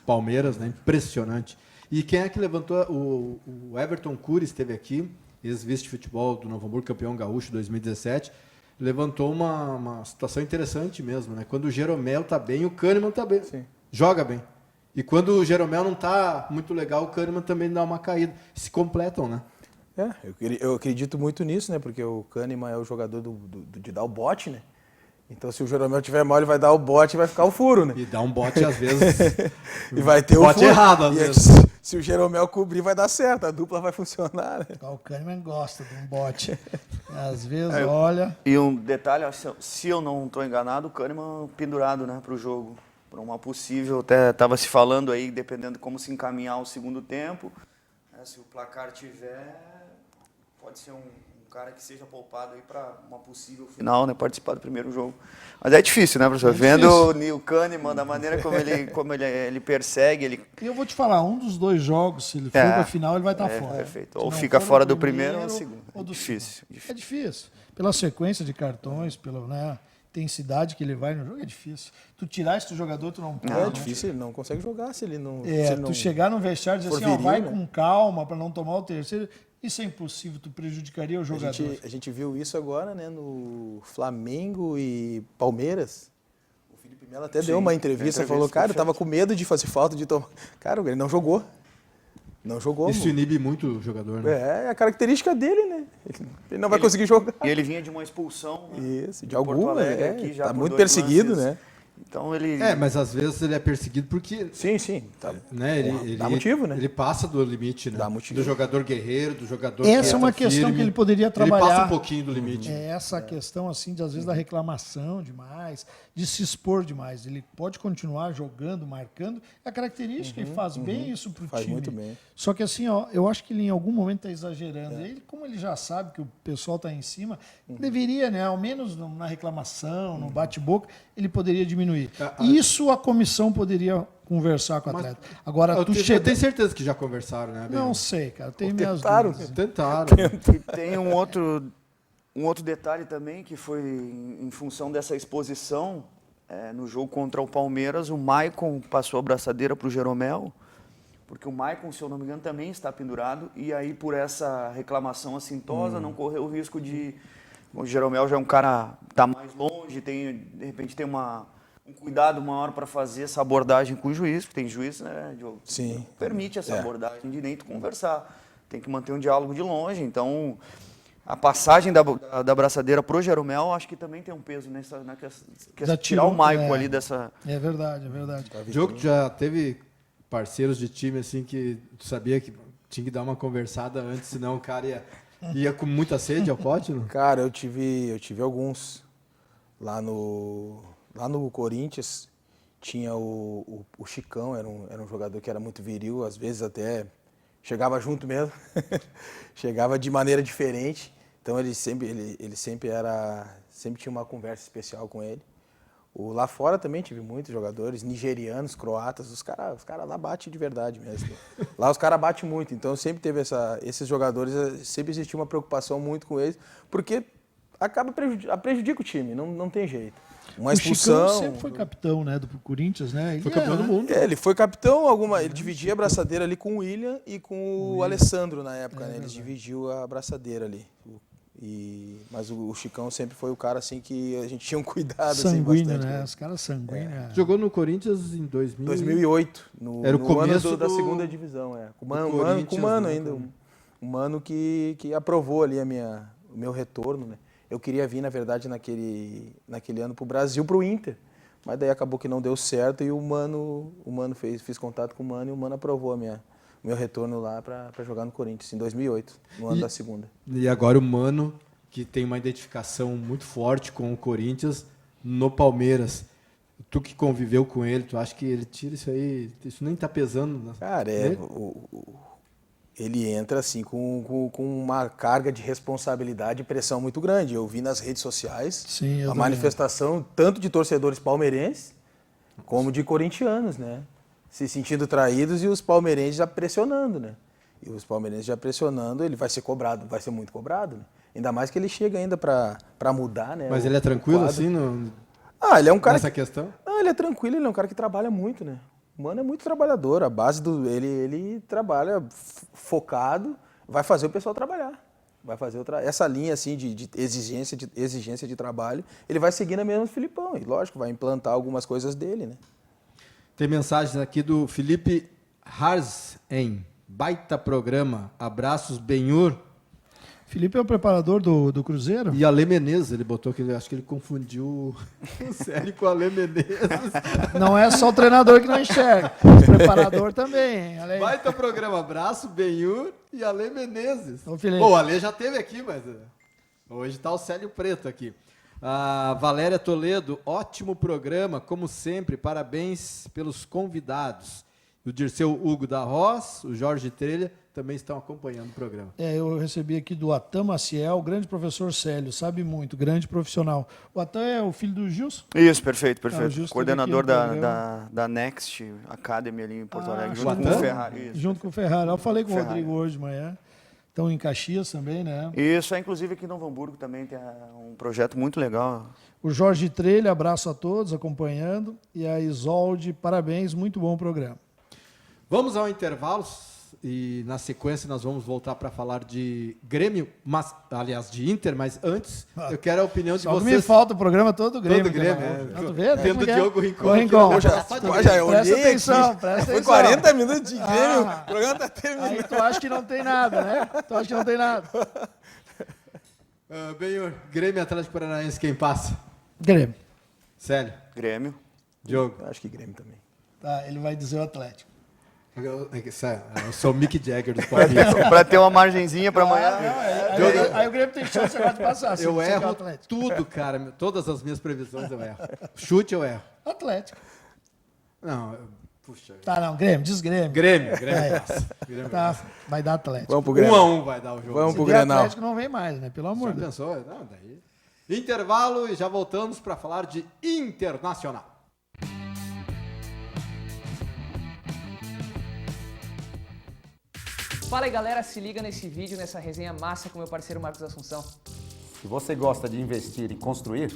Palmeiras, né? Impressionante. E quem é que levantou? O Everton Cury esteve aqui, ex-vice de futebol do Novo Hamburgo, campeão gaúcho 2017. Levantou uma situação interessante mesmo, né? Quando o Jeromel tá bem, o Kahneman tá bem. Sim. Joga bem. E quando o Jeromel não tá muito legal, o Kahneman também dá uma caída. Se completam, né? Eu acredito muito nisso, né? Porque o Kahneman é o jogador de dar o bote, né? Então, se o Jeromel tiver mal, ele vai dar o bote e vai ficar o furo, né? E dá um bote, às vezes... E vai ter o bote furo. errado, às E vezes. se o Jeromel cobrir, vai dar certo. A dupla vai funcionar, né? O Kahneman gosta de um bote. Às vezes, olha... E um detalhe, se eu não estou enganado, o Kahneman pendurado, né, para o jogo. Para uma possível, até estava se falando aí, dependendo de como se encaminhar o segundo tempo, né, se o placar tiver, pode ser um cara que seja poupado aí para uma possível final, né, participar do primeiro jogo. Mas é difícil, né, professor? Vendo o Kahneman, da maneira como ele persegue, ele... E eu vou te falar, um dos 2 jogos, se ele for para a final, ele vai estar fora. Perfeito. Se Ou não fica for fora no do primeiro ou no segundo. ou do Difícil. segundo. É difícil. Pela sequência de cartões, pela intensidade que ele vai no jogo, é difícil. Tu tirar esse jogador, tu não pode. É né? difícil, ele não consegue jogar se ele não... Tu chegar no vestiário e dizer assim, viril, vai né? com calma para não tomar o terceiro. Isso é impossível, tu prejudicaria o jogador. A gente viu isso agora, né, no Flamengo e Palmeiras. O Felipe Melo até deu uma entrevista, falou, cara, eu tava com medo de fazer falta, de tomar... Cara, ele não jogou. Não jogou. Isso inibe muito o jogador, né? É a característica dele, né? Ele não vai conseguir jogar. E ele vinha de uma expulsão. Isso, de Porto alguma, Alegre, aqui já tá por muito 2 perseguido, lances. né? Então ele... Mas às vezes ele é perseguido porque... Sim. Tá. Né, Dá motivo, né? Ele passa do limite, né? Dá motivo. Do jogador guerreiro, do jogador Essa é uma questão firme. que ele poderia trabalhar. Ele passa um pouquinho do limite. Essa questão, assim, às vezes da reclamação demais, de se expor demais. Ele pode continuar jogando, marcando. É a característica, ele faz bem isso pro time. Faz muito bem. Só que assim, ó, eu acho que ele em algum momento está exagerando. Ele, como ele já sabe que o pessoal está em cima, deveria, né, ao menos na reclamação, no bate-boca, ele poderia diminuir. Isso a comissão poderia conversar com o atleta. Agora, eu tenho certeza que já conversaram, né? Não sei, cara. Tem minhas tentaram, dúvidas. Tentaram. E tem um outro detalhe também, que foi em função dessa exposição, no jogo contra o Palmeiras, o Maicon passou a braçadeira para o Jeromel, porque o Maicon, se eu não me engano, também está pendurado, e aí por essa reclamação assintosa, não correu o risco de... O Jeromel já é um cara que está mais longe, de repente tem um cuidado maior para fazer essa abordagem com o juiz, porque tem juiz, né, Diogo? Sim. Permite essa abordagem de nem tu conversar. Tem que manter um diálogo de longe. Então, a passagem da braçadeira pro Jeromel, acho que também tem um peso na questão de tirar o Maicon ali dessa... É verdade, é verdade. Diogo, já teve parceiros de time assim que tu sabia que tinha que dar uma conversada antes, senão o cara ia com muita sede ao pote? Não? Cara, eu tive alguns. Lá no Corinthians tinha o Chicão, era um jogador que era muito viril, às vezes até chegava junto mesmo, chegava de maneira diferente. Então ele sempre tinha uma conversa especial com ele. Lá fora também tive muitos jogadores, nigerianos, croatas, os caras lá batem de verdade mesmo. Lá os caras batem muito, então sempre teve esses jogadores, sempre existia uma preocupação muito com eles, porque acaba prejudica o time, não tem jeito. Uma expulsão... O Chicão sempre foi capitão, né, do Corinthians, né? Ele foi campeão do mundo. Ele foi capitão, ele dividia a braçadeira ali com o William e com o Alessandro na época, né? Eles dividiam a braçadeira ali. Mas o Chicão sempre foi o cara assim que a gente tinha um cuidado sanguíneo, assim, bastante. Né? Os caras sanguíneos. Jogou no Corinthians em 2008, era o começo ano da segunda divisão, com o Mano ainda, um Mano que aprovou ali o meu retorno, né? Eu queria vir, na verdade, naquele ano para o Brasil, para o Inter, mas daí acabou que não deu certo e o Mano fiz contato com o Mano e o Mano aprovou o meu retorno lá para jogar no Corinthians, em 2008, no ano da segunda. E agora o Mano, que tem uma identificação muito forte com o Corinthians, no Palmeiras. Tu que conviveu com ele, tu acha que ele tira isso aí? Isso nem tá pesando? Cara, ele entra assim com uma carga de responsabilidade e pressão muito grande. Eu vi nas redes sociais a manifestação tanto de torcedores palmeirenses como de corintianos, né? Se sentindo traídos e os palmeirenses já pressionando, né? E os palmeirenses já pressionando, ele vai ser cobrado, vai ser muito cobrado, né? Ainda mais que ele chega ainda para mudar, né? Mas ele é tranquilo assim ele é um cara nessa questão? Ele é tranquilo, ele é um cara que trabalha muito, né? O Mano é muito trabalhador, a base ele trabalha focado, vai fazer o pessoal trabalhar. Vai fazer essa linha assim de exigência de trabalho, ele vai seguir na mesma do Filipão, e lógico, vai implantar algumas coisas dele, né? Tem mensagens aqui do Felipe Harzen. Baita programa. Abraços, Benhur. Felipe é o preparador do Cruzeiro? E Ale Menezes, ele botou que acho que ele confundiu o Célio com o Ale Menezes. Não é só o treinador que não enxerga, o preparador também. Baita programa. Abraço, Benhur e Ale Menezes. O Ale já esteve aqui, mas hoje está o Célio Preto aqui. A Valéria Toledo, ótimo programa, como sempre, parabéns pelos convidados. O Dirceu Hugo da Roz, o Jorge Trelha, também estão acompanhando o programa. Eu recebi aqui do Atan Maciel, grande professor Célio, sabe muito, grande profissional. O Atan é o filho do Gilson? Isso, perfeito. Coordenador da Next Academy ali em Porto Alegre, junto com o Ferrari. Junto com o Ferrari. Eu falei com o Rodrigo hoje de manhã. Estão em Caxias também, né? Isso, inclusive aqui em Novo Hamburgo também tem um projeto muito legal. O Jorge Trelha, abraço a todos acompanhando. E a Isolde, parabéns, muito bom programa. Vamos ao intervalo e na sequência nós vamos voltar para falar de Grêmio, de Inter, mas antes eu quero a opinião de vocês. Me falta o programa todo do Grêmio. Todo Grêmio, Vendo o Diogo Rincon. Presta atenção, presta atenção. Foi 40 minutos de Grêmio, o programa está terminando. Aí tu acha que não tem nada, né? Benhur, Grêmio Atlético Paranaense, quem passa? Grêmio. Célio? Grêmio. Diogo. Eu acho que Grêmio também. Tá, ele vai dizer o Atlético. Eu sou o Mick Jagger dos palpites. Para ter uma margenzinha para amanhã. Aí o Grêmio tem chance agora de passar. se Eu você quer o erro Atlético. tudo, cara. Todas as minhas previsões eu erro. Chute eu erro. Atlético. Não, puxa. Tá, não, Grêmio, diz Grêmio. Grêmio É. passa. Grêmio Tá, passa. vai dar Atlético. Vamos pro 1 Grenal. a 1 vai dar o jogo. Vamos pro Se der Grenal. Atlético não vem mais, né? Pelo amor Já de Deus. pensou? Não, daí. Intervalo e já voltamos para falar de Internacional. Fala aí galera, se liga nesse vídeo, nessa resenha massa com meu parceiro Marcos Assunção. Se você gosta de investir e construir,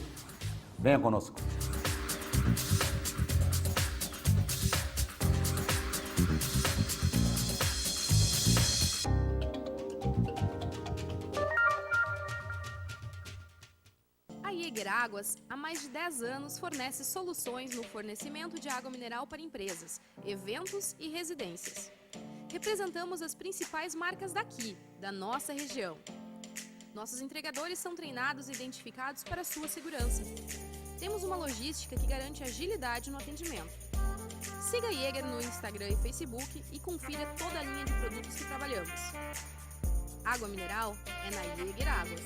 venha conosco. A Jäger Águas, há mais de 10 anos, fornece soluções no fornecimento de água mineral para empresas, eventos e residências. Representamos as principais marcas daqui, da nossa região. Nossos entregadores são treinados e identificados para sua segurança. Temos uma logística que garante agilidade no atendimento. Siga a Jäger no Instagram e Facebook e confira toda a linha de produtos que trabalhamos. Água mineral é na Jäger Águas.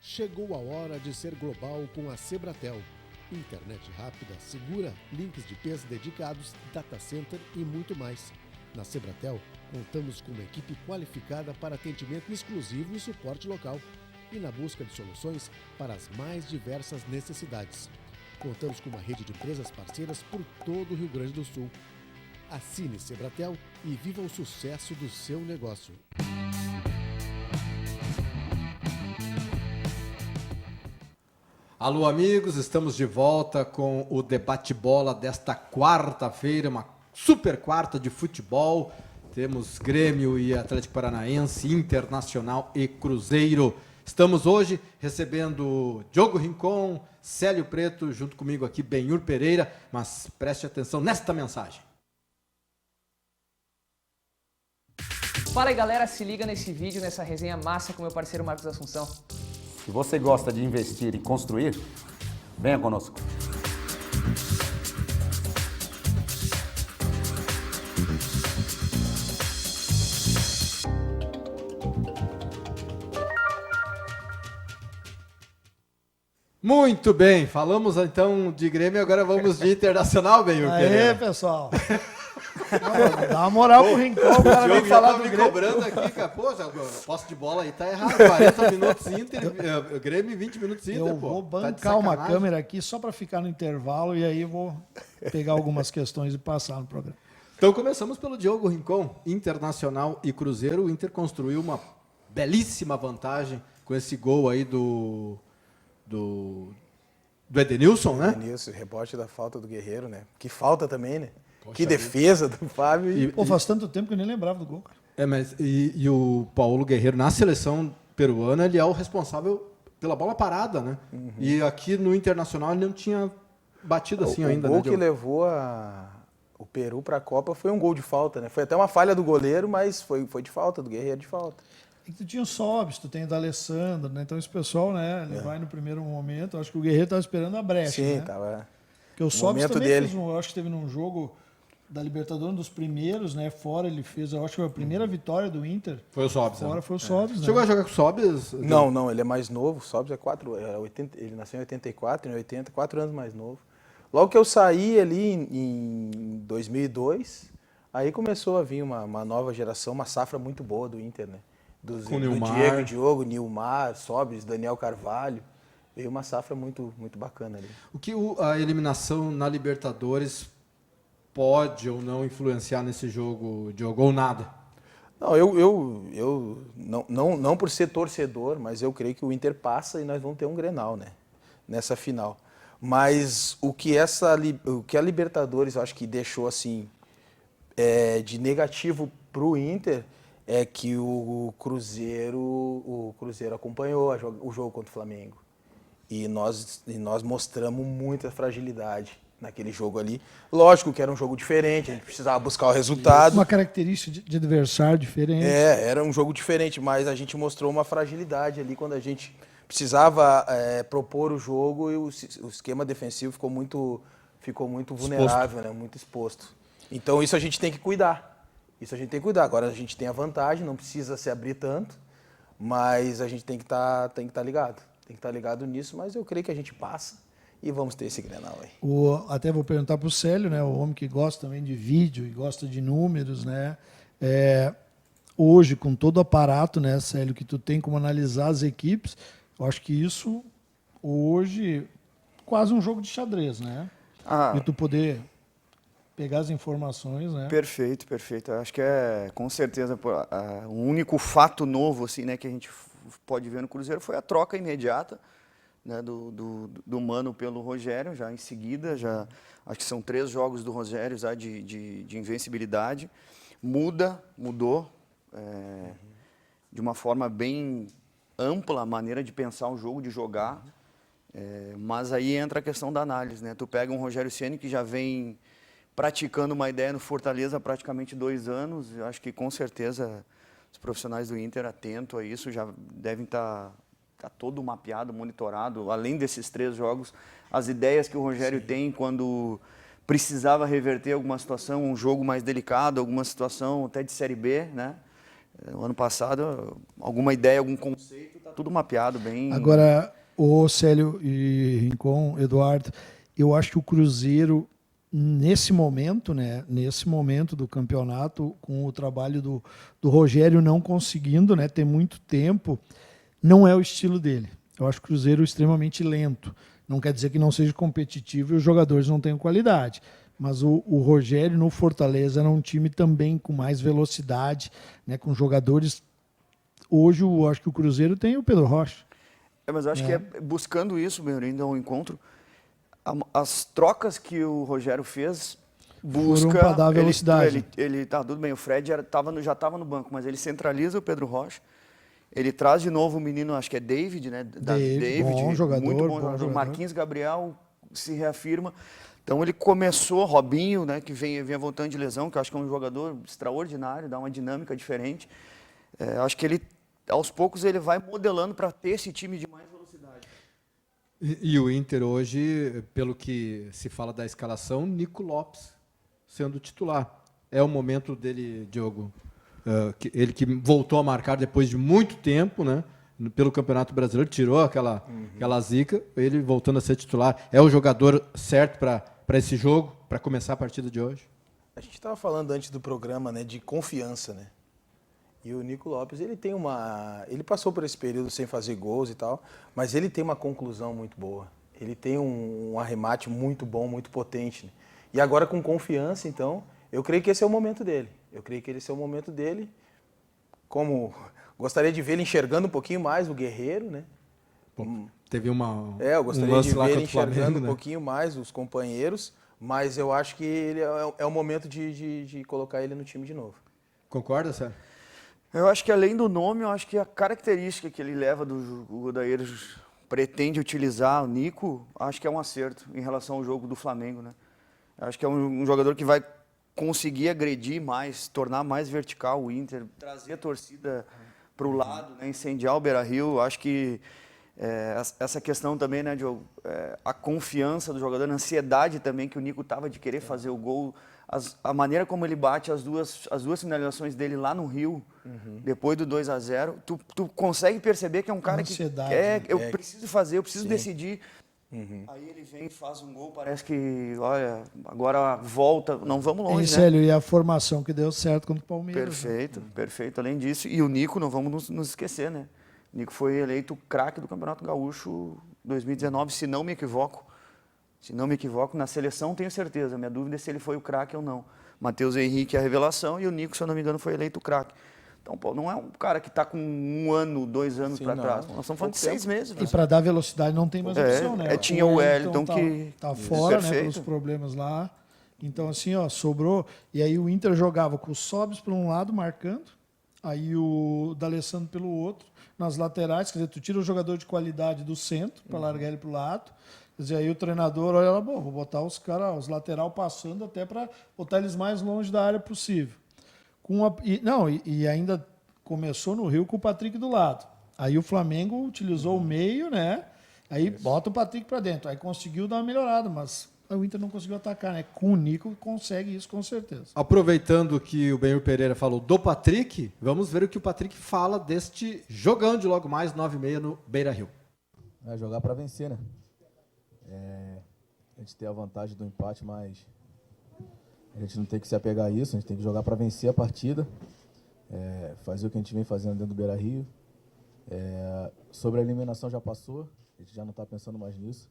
Chegou a hora de ser global com a Sebratel. Internet rápida, segura, links de peso dedicados, data center e muito mais. Na Sebratel, contamos com uma equipe qualificada para atendimento exclusivo e suporte local. E na busca de soluções para as mais diversas necessidades. Contamos com uma rede de empresas parceiras por todo o Rio Grande do Sul. Assine Sebratel e viva o sucesso do seu negócio. Alô, amigos, estamos de volta com o Debate Bola desta quarta-feira, uma super quarta de futebol. Temos Grêmio e Atlético Paranaense, Internacional e Cruzeiro. Estamos hoje recebendo Diogo Rincon, Célio Preto, junto comigo aqui, Benhur Pereira, mas preste atenção nesta mensagem. Fala aí galera, se liga nesse vídeo, nessa resenha massa com meu parceiro Marcos Assunção. Se você gosta de investir e construir, venha conosco. Muito bem, falamos então de Grêmio, agora vamos de Internacional, Benhur Aê, Pereira. pessoal. Dá uma moral pro Rincon, o cara vem falar do me Grêmio. cobrando aqui, cara. Pô, já, posse de bola aí tá errado. 40 minutos Inter, Grêmio 20 minutos Inter, Eu pô. vou Tá de bancar uma sacanagem. câmera aqui só para ficar no intervalo e aí eu vou pegar algumas questões e passar no programa. Então começamos pelo Diogo Rincon, Internacional e Cruzeiro. O Inter construiu uma belíssima vantagem com esse gol aí do Edenilson, né? Edenilson, rebote da falta do Guerreiro, né? Que falta também, né? Poxa Que defesa do Fábio. Pô, faz tanto tempo que eu nem lembrava do gol, cara. Mas e o Paulo Guerreiro, na seleção peruana, ele é o responsável pela bola parada, né? Uhum. E aqui no Internacional ele não tinha batido assim ainda, O gol né, que Diogo? levou o Peru para a Copa foi um gol de falta, né? Foi até uma falha do goleiro, mas foi de falta, do Guerreiro de falta. E tu tinha o Sobis, tu tem o D'Alessandro, né? Então esse pessoal, né? Ele vai no primeiro momento. Acho que o Guerreiro tava esperando a brecha, Sim, né? tava. Porque o Sobis momento também dele. fez eu acho que teve num jogo da Libertadores, um dos primeiros, né? Fora ele fez, eu acho que foi a primeira vitória do Inter. Foi o Sobs, Fora né? foi o Sobis, né? Chegou a jogar com o Sobs? Não, ele é mais novo. O Sobis é 80, ele nasceu em 84, em 80, 4 anos mais novo. Logo que eu saí ali em 2002, aí começou a vir uma nova geração, uma safra muito boa do Inter, né? Do Nilmar. Diogo, Nilmar, Sobis, Daniel Carvalho. Veio uma safra muito muito bacana ali. O que a eliminação na Libertadores pode ou não influenciar nesse jogo, Diogo, ou nada? Não, eu não por ser torcedor, mas eu creio que o Inter passa e nós vamos ter um Grenal, né? nessa final. Mas o que a Libertadores, eu acho que deixou assim de negativo para o Inter é que o Cruzeiro acompanhou o jogo contra o Flamengo. E nós mostramos muita fragilidade naquele jogo ali. Lógico que era um jogo diferente, a gente precisava buscar o resultado. Uma característica de adversário diferente. Era um jogo diferente, mas a gente mostrou uma fragilidade ali quando a gente precisava propor o jogo e o esquema defensivo ficou muito vulnerável, né? Muito exposto. Então isso a gente tem que cuidar. Agora a gente tem a vantagem, não precisa se abrir tanto, mas a gente tem que estar ligado. Tem que estar ligado nisso, mas eu creio que a gente passa e vamos ter esse Grenal aí. Até vou perguntar para o Célio, né, o homem que gosta também de vídeo e gosta de números, né? Hoje, com todo o aparato, né, Célio, que tu tem como analisar as equipes, eu acho que isso, hoje, quase um jogo de xadrez, né? E tu poder pegar as informações, né? Perfeito. Eu acho que com certeza, o único fato novo assim, né, que a gente pode ver no Cruzeiro foi a troca imediata, né, do Mano pelo Rogério, já em seguida, acho que são 3 jogos do Rogério já de invencibilidade. Mudou de uma forma bem ampla a maneira de pensar o jogo, de jogar, mas aí entra a questão da análise, né? Tu pega um Rogério Ceni que já vem praticando uma ideia no Fortaleza há praticamente 2 anos, eu acho que com certeza os profissionais do Inter atentos a isso já devem estar todo mapeado, monitorado, além desses 3 jogos, as ideias que o Rogério tem quando precisava reverter alguma situação, um jogo mais delicado, alguma situação até de Série B, né? No ano passado, alguma ideia, algum conceito, está tudo mapeado bem. Agora, o Célio e Rincon, Eduardo, eu acho que o Cruzeiro, nesse momento, né, nesse momento do campeonato, com o trabalho do Rogério não conseguindo, né, ter muito tempo, não é o estilo dele. Eu acho o Cruzeiro extremamente lento. Não quer dizer que não seja competitivo e os jogadores não tenham qualidade. Mas o Rogério no Fortaleza era um time também com mais velocidade, né, com jogadores. Hoje eu acho que o Cruzeiro tem o Pedro Rocha. Mas eu acho que buscando isso, meu, ainda ao encontro, as trocas que o Rogério fez busca para dar velocidade. Ele tá tudo bem. O Fred já estava no banco, mas ele centraliza o Pedro Rocha. Ele traz de novo o menino, acho que é David, né? David, bom jogador, muito bom jogador. Marquinhos Gabriel se reafirma. Então ele começou, Robinho, né, que vinha voltando de lesão, que eu acho que é um jogador extraordinário, dá uma dinâmica diferente. Acho que ele, aos poucos, ele vai modelando para ter esse time de mais velocidade. E o Inter hoje, pelo que se fala da escalação, Nico Lopes sendo titular. É o momento dele, Diogo, ele que voltou a marcar depois de muito tempo, né? Pelo Campeonato Brasileiro, tirou aquela zica, ele voltando a ser titular. É o jogador certo para esse jogo, para começar a partida de hoje? A gente estava falando antes do programa, né, de confiança, né? E o Nico Lopes, ele passou por esse período sem fazer gols e tal, mas ele tem uma conclusão muito boa. Ele tem um arremate muito bom, muito potente, né? E agora com confiança, então, eu creio que esse é o momento dele. Como gostaria de ver ele enxergando um pouquinho mais o Guerreiro, né? Teve uma. Eu gostaria de ver ele enxergando Flamengo, um né? pouquinho mais os companheiros, mas eu acho que ele é o momento de colocar ele no time de novo. Concorda, Sérgio? Eu acho que além do nome, eu acho que a característica que ele leva o Odair pretende utilizar, o Nico, acho que é um acerto em relação ao jogo do Flamengo, né? Acho que é um jogador que vai conseguir agredir mais, tornar mais vertical o Inter, trazer a torcida para o lado, né, incendiar o Beira-Rio. Acho que essa questão também, né, Diogo, a confiança do jogador, a ansiedade também que o Nico estava de querer fazer o gol, a maneira como ele bate as duas finalizações dele lá no Rio, depois do 2-0, tu consegue perceber que é um cara que eu preciso fazer, eu preciso decidir. Aí ele vem, faz um gol, parece que, olha, agora volta, não vamos longe, né? Célio, e a formação que deu certo contra o Palmeiras. Perfeito. Além disso, e o Nico, não vamos nos esquecer, né? O Nico foi eleito craque do Campeonato Gaúcho 2019, se não me equivoco. Na seleção tenho certeza, minha dúvida é se ele foi o craque ou não. Matheus Henrique é a revelação e o Nico, se eu não me engano, foi eleito craque. Então, pô, não é um cara que está com 1 ano, 2 anos para trás. Nós estamos falando de 6 meses. E para dar velocidade não tem mais opção, né? Tinha o Wellington que tá fora, né, pelos problemas lá. Então, assim, sobrou. E aí o Inter jogava com o Sobis por um lado, marcando, aí o D'Alessandro pelo outro, nas laterais, quer dizer, tu tira o jogador de qualidade do centro para largar ele para o lado. Quer dizer, aí o treinador olha lá, bom, vou botar os caras, os lateral passando até para botar eles mais longe da área possível. E ainda começou no Rio com o Patrick do lado. Aí o Flamengo utilizou o meio, né? Aí bota o Patrick para dentro. Aí conseguiu dar uma melhorada, mas o Inter não conseguiu atacar, né? Com o Nico consegue isso com certeza. Aproveitando que o Benhur Pereira falou do Patrick, vamos ver o que o Patrick fala deste jogão de logo mais 9h30 no Beira-Rio. É jogar para vencer, né? A gente tem a vantagem do empate, mas a gente não tem que se apegar a isso, a gente tem que jogar para vencer a partida, fazer o que a gente vem fazendo dentro do Beira-Rio. Sobre a eliminação já passou, a gente já não está pensando mais nisso.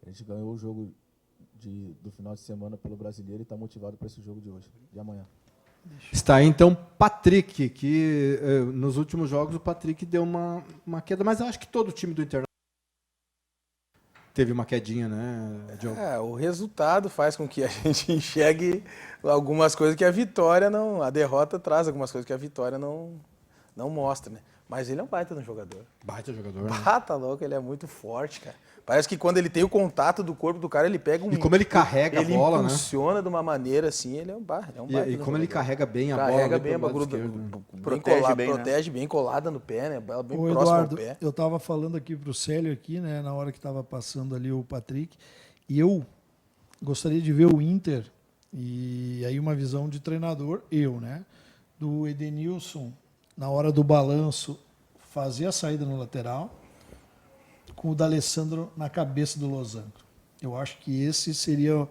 A gente ganhou o jogo do final de semana pelo Brasileiro e está motivado para esse jogo de hoje, de amanhã. Está aí então Patrick, que nos últimos jogos o Patrick deu uma queda, mas eu acho que todo o time do Internacional teve uma quedinha, né, Diogo? O resultado faz com que a gente enxergue algumas coisas que a vitória não... A derrota traz algumas coisas que a vitória não mostra, né? Mas ele é um baita de um jogador. Baita jogador, né? Tá louco, ele é muito forte, cara. Parece que quando ele tem o contato do corpo do cara, ele pega um... E como ele carrega a bola, né? Ele impulsiona de uma maneira assim, ele é um baita. E como ele carrega bem a bola. Carrega bem, protege bem colada no pé, né? Bem próximo Eduardo, ao pé. Eu estava falando aqui para o Célio, aqui, né, na hora que estava passando ali o Patrick, e eu gostaria de ver o Inter, e aí uma visão de treinador, né, do Edenilson, na hora do balanço, fazer a saída no lateral, com o D'Alessandro na cabeça do Losango. Eu acho que esse seria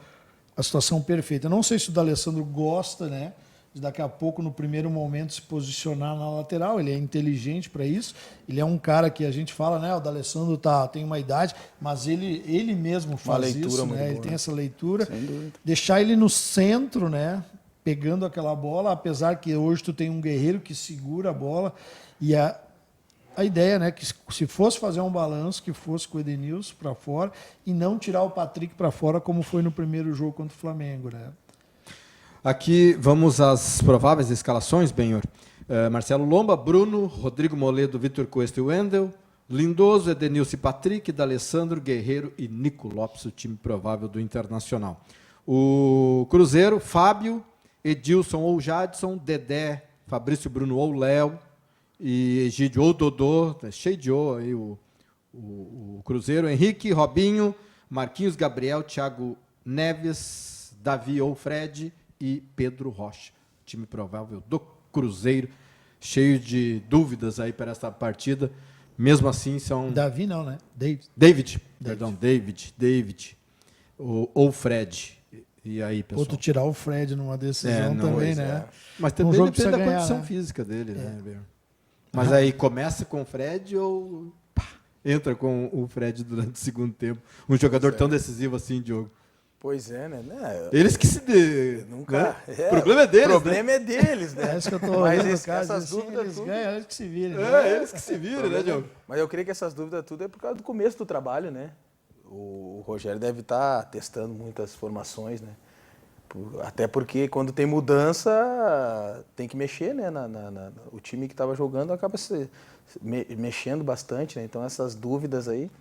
a situação perfeita. Eu não sei se o D'Alessandro gosta, né, de daqui a pouco, no primeiro momento, se posicionar na lateral. Ele é inteligente para isso. Ele é um cara que a gente fala, né, o D'Alessandro tem uma idade, mas ele mesmo faz isso, né? Ele tem essa leitura. Deixar ele no centro, né, pegando aquela bola, apesar que hoje tu tem um guerreiro que segura a bola. E a ideia, né, que se fosse fazer um balanço, que fosse com o Edenilson para fora e não tirar o Patrick para fora, como foi no primeiro jogo contra o Flamengo, né? Aqui vamos às prováveis escalações, Benhor. Marcelo Lomba, Bruno, Rodrigo Moledo, Vitor Cuesta e Wendel, Lindoso, Edenilson e Patrick, D'Alessandro, Guerreiro e Nico Lopes, o time provável do Internacional. O Cruzeiro, Fábio, Edilson ou Jadson, Dedé, Fabrício Bruno ou Léo, e Egídio ou Dodô, cheio de O aí o Cruzeiro, Henrique, Robinho, Marquinhos, Gabriel, Thiago Neves, Davi ou Fred e Pedro Rocha. Time provável do Cruzeiro, cheio de dúvidas aí para essa partida. Mesmo assim, são... Davi não, né? David. Ou Fred. E aí, pessoal? Outro tirar o Fred numa decisão também, né? Mas também depende da condição física dele, né? Mas aí começa com o Fred ou entra com o Fred durante o segundo tempo? Um jogador tão decisivo assim, Diogo. Pois é, né? Eles que se... Nunca... Né? O problema é deles, O problema é deles, né? É isso que eu tô Mas vendo, essas dúvidas... Eles ganham, eles que se virem. Eles que se virem, né, Diogo? Mas eu creio que essas dúvidas tudo é por causa do começo do trabalho, né? O Rogério deve estar testando muitas formações, né? Até porque quando tem mudança, tem que mexer, né? O time que estava jogando acaba se mexendo bastante, né? Então essas dúvidas aí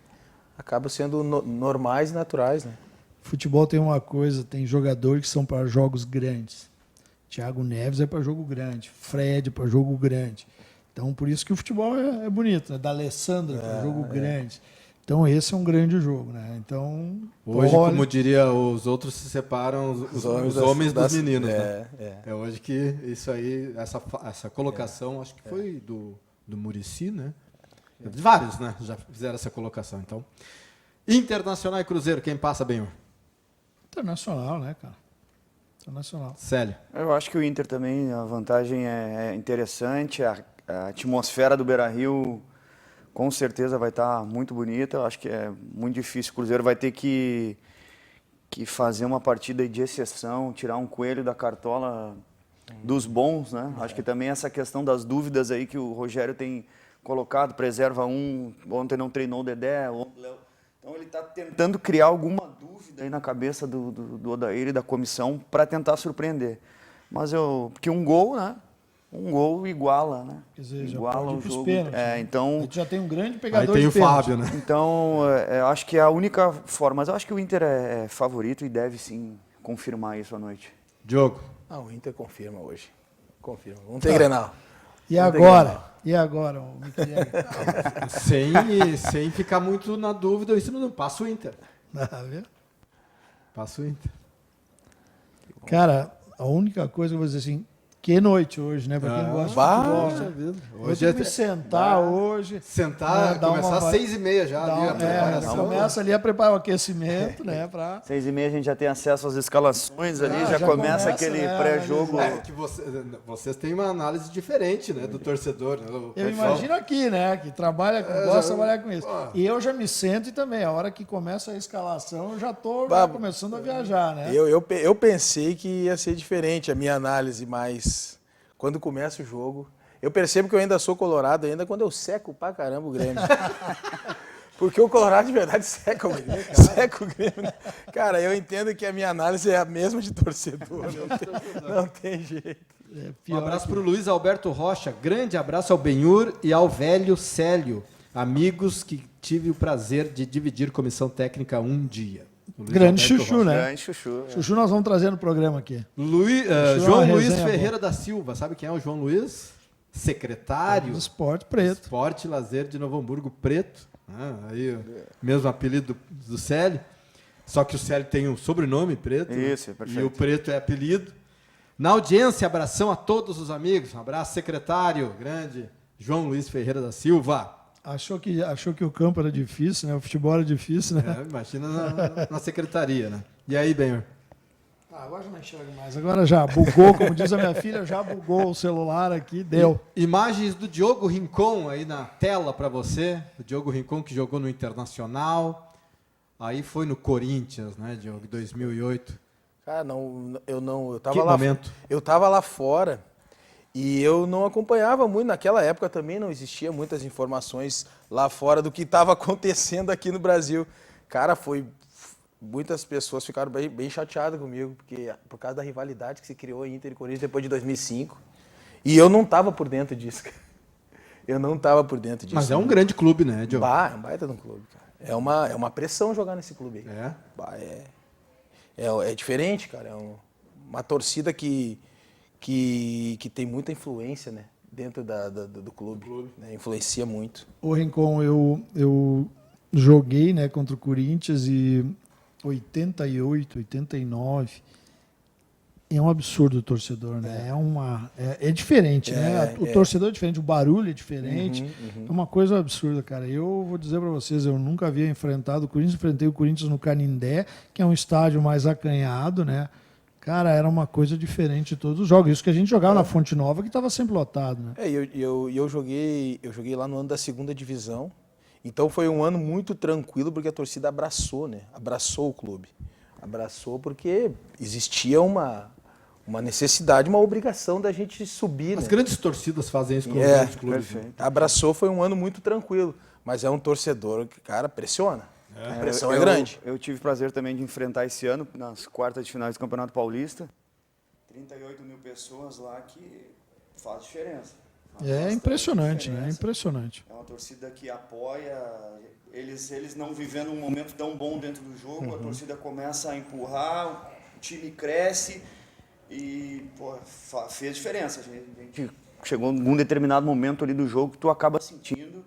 acabam sendo normais e naturais, né? Futebol tem uma coisa, tem jogadores que são para jogos grandes. Thiago Neves é para jogo grande, Fred para jogo grande. Então por isso que o futebol é bonito, né? D'Alessandro para jogo grande. Então esse é um grande jogo, né? Então hoje, como diria os outros, se separam os homens dos meninos, né? É hoje que isso aí, essa colocação, acho que foi do Muricy, né? Vários, né? Já fizeram essa colocação. Então, Internacional e Cruzeiro, quem passa bem? Internacional, né, cara? Internacional. Célio. Eu acho que o Inter também, a vantagem é interessante, a atmosfera do Beira-Rio com certeza vai estar muito bonita. Eu acho que é muito difícil. O Cruzeiro vai ter que fazer uma partida de exceção, tirar um coelho da cartola dos bons, né? Acho que também essa questão das dúvidas aí que o Rogério tem colocado, preserva um, ontem não treinou o Dedé, então ele está tentando criar alguma dúvida aí na cabeça do Odair e da comissão para tentar surpreender. Mas porque um gol, né? Um gol iguala, né? Quer dizer, iguala o jogo. Pênaltis, né? Então, a gente já tem um grande pegador aí tem de o Fábio, pênalti. né? Então, acho que é a única forma. Mas eu acho que o Inter é favorito e deve sim confirmar isso à noite. Diogo. O Inter confirma hoje. Confirma. Vamos ter Grenal. E agora? E agora, o Michele? sem ficar muito na dúvida, isso não passa o Inter. Viu? Passa o Inter. Cara, a única coisa que eu vou dizer assim, que noite hoje, né? Pra quem gosta de futebol. Né? Hoje eu tive que sentar hoje. Sentar, começar às 6h30 já. Começa ali a preparar o aquecimento, né? 6h30 a gente já tem acesso às escalações ali, já começa aquele pré-jogo. Que vocês têm uma análise diferente, né, do torcedor. Né, eu imagino aqui, né? Que trabalha, gosta de trabalhar com isso. E eu já me sento e também, a hora que começa a escalação, eu já estou começando a viajar, né? Eu pensei que ia ser diferente a minha análise, mas quando começa o jogo, eu percebo que eu ainda sou colorado ainda quando eu seco pra caramba o Grêmio. Porque o Colorado de verdade seca o Grêmio. Seca o Grêmio. Né? Cara, eu entendo que a minha análise é a mesma de torcedor. Não tem jeito. Um abraço para o Luiz Alberto Rocha. Grande abraço ao Benhur e ao velho Célio. Amigos que tive o prazer de dividir comissão técnica um dia. Grande Chuchu, Rocha. né? Grande Chuchu. Chuchu nós vamos trazer no programa aqui. João Luiz Ferreira da Silva. Sabe quem é o João Luiz? Secretário do Esporte Preto. Esporte e Lazer de Novo Hamburgo Preto. Aí, mesmo apelido do Célio. Só que o Célio tem um sobrenome Preto. Isso, né? perfeito. E o Preto é apelido. Na audiência, abração a todos os amigos. Um abraço, secretário, grande João Luiz Ferreira da Silva. Achou que o campo era difícil, né? O futebol era difícil, né? Imagina na secretaria, né? E aí, Benhur? Agora já não enxergo mais. Agora já bugou, como diz a minha filha, já bugou o celular aqui, deu. Imagens do Diogo Rincon aí na tela para você. O Diogo Rincon que jogou no Internacional. Aí foi no Corinthians, né, Diogo? 2008. Cara, eu tava Que lá. momento? Eu tava lá fora. E eu não acompanhava muito, naquela época também não existia muitas informações lá fora do que estava acontecendo aqui no Brasil. Cara, muitas pessoas ficaram bem chateadas comigo, porque por causa da rivalidade que se criou em Inter e Corinthians depois de 2005. E eu não estava por dentro disso, cara. Eu não estava por dentro disso. Mas é um grande clube, né, Diogo? É um baita de um clube, cara. É uma pressão jogar nesse clube aí. É diferente, cara. É uma torcida que tem muita influência, né, dentro do clube. Né, influencia muito. Ô Rincon, eu joguei, né, contra o Corinthians e 88, 89. É um absurdo o torcedor, né? É diferente, né? O torcedor é diferente, o barulho é diferente. É uma coisa absurda, cara. Eu vou dizer para vocês, eu nunca havia enfrentado o Corinthians. Enfrentei o Corinthians no Canindé, que é um estádio mais acanhado, né? Cara, era uma coisa diferente de todos os jogos. Isso que a gente jogava na Fonte Nova, que estava sempre lotado, né? Eu joguei lá no ano da 2ª divisão. Então foi um ano muito tranquilo, porque a torcida abraçou, né? Abraçou o clube. Abraçou porque existia uma necessidade, uma obrigação da gente subir. As né? grandes torcidas fazem isso com os grandes clubes. Perfeito. Abraçou, foi um ano muito tranquilo. Mas é um torcedor que, cara, pressiona. A pressão é grande. Eu tive o prazer também de enfrentar esse ano, nas quartas de finais do Campeonato Paulista. 38 mil pessoas lá que faz diferença. É impressionante, né? É impressionante. É uma torcida que apoia, eles não vivendo um momento tão bom dentro do jogo, a torcida começa a empurrar, o time cresce e fez diferença. A gente chegou em um determinado momento ali do jogo que tu acaba sentindo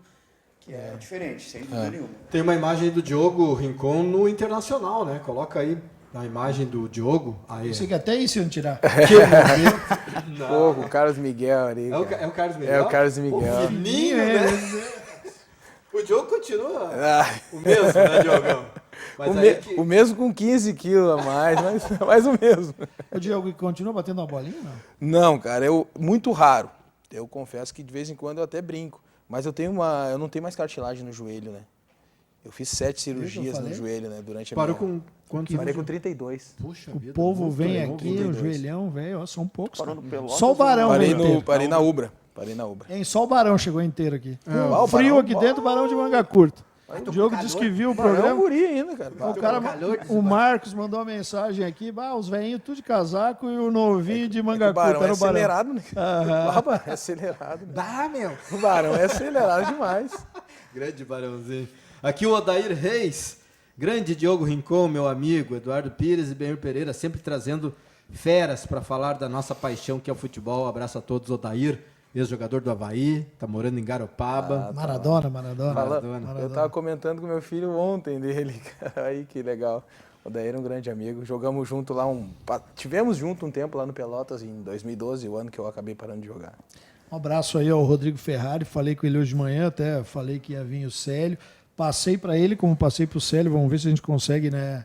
que é diferente, sem dúvida nenhuma. Tem uma imagem do Diogo Rincon no Internacional, né? Coloca aí a imagem do Diogo. Aí. Eu sei que até isso iam tirar. Que momento. Pô, o Carlos Miguel ali. É o Carlos Miguel? É o Carlos Miguel. Fininho, né? O Diogo continua o mesmo, né, Diogão? O mesmo com 15 quilos a mais, mas o mesmo. O Diogo continua batendo uma bolinha, não? Não, cara, muito raro. Eu confesso que de vez em quando eu até brinco. Mas eu não tenho mais cartilagem no joelho, né? Eu fiz 7 cirurgias no joelho, né, durante a Parou minha... com quantos Parei anos? com 32. Puxa O vida, povo muito vem novo, aqui, 32. o joelhão, velho, ó, são poucos. Parou Cara. no Pelotas, Só o Barão Parei, veio inteiro. parei na Ubra. Parei na Ubra. Hein, só o Barão chegou inteiro aqui. o Frio Barão, aqui dentro, o Barão de manga curta. O Diogo disse que viu o Barão é um programa. guri ainda, cara. O Marcos mandou uma mensagem aqui, os velhinhos tudo de casaco e o novinho de manga O Barão curta. é Era o Barão. acelerado, né? O Barão é acelerado. O Barão é acelerado demais. Grande Barãozinho. Aqui o Odair Reis, grande Diogo Rincon, meu amigo, Eduardo Pires e Benhur Pereira, sempre trazendo feras para falar da nossa paixão que é o futebol. Abraço a todos, Odair, ex-jogador do Avaí, tá morando em Garopaba. Maradona. Eu tava comentando com meu filho ontem dele, cara. Aí que legal. O Odair é um grande amigo. Jogamos junto lá tivemos junto um tempo lá no Pelotas em 2012, o ano que eu acabei parando de jogar. Um abraço aí ao Rodrigo Ferrari, falei com ele hoje de manhã, até falei que ia vir o Célio. Passei para ele, como passei para o Célio, vamos ver se a gente consegue, né,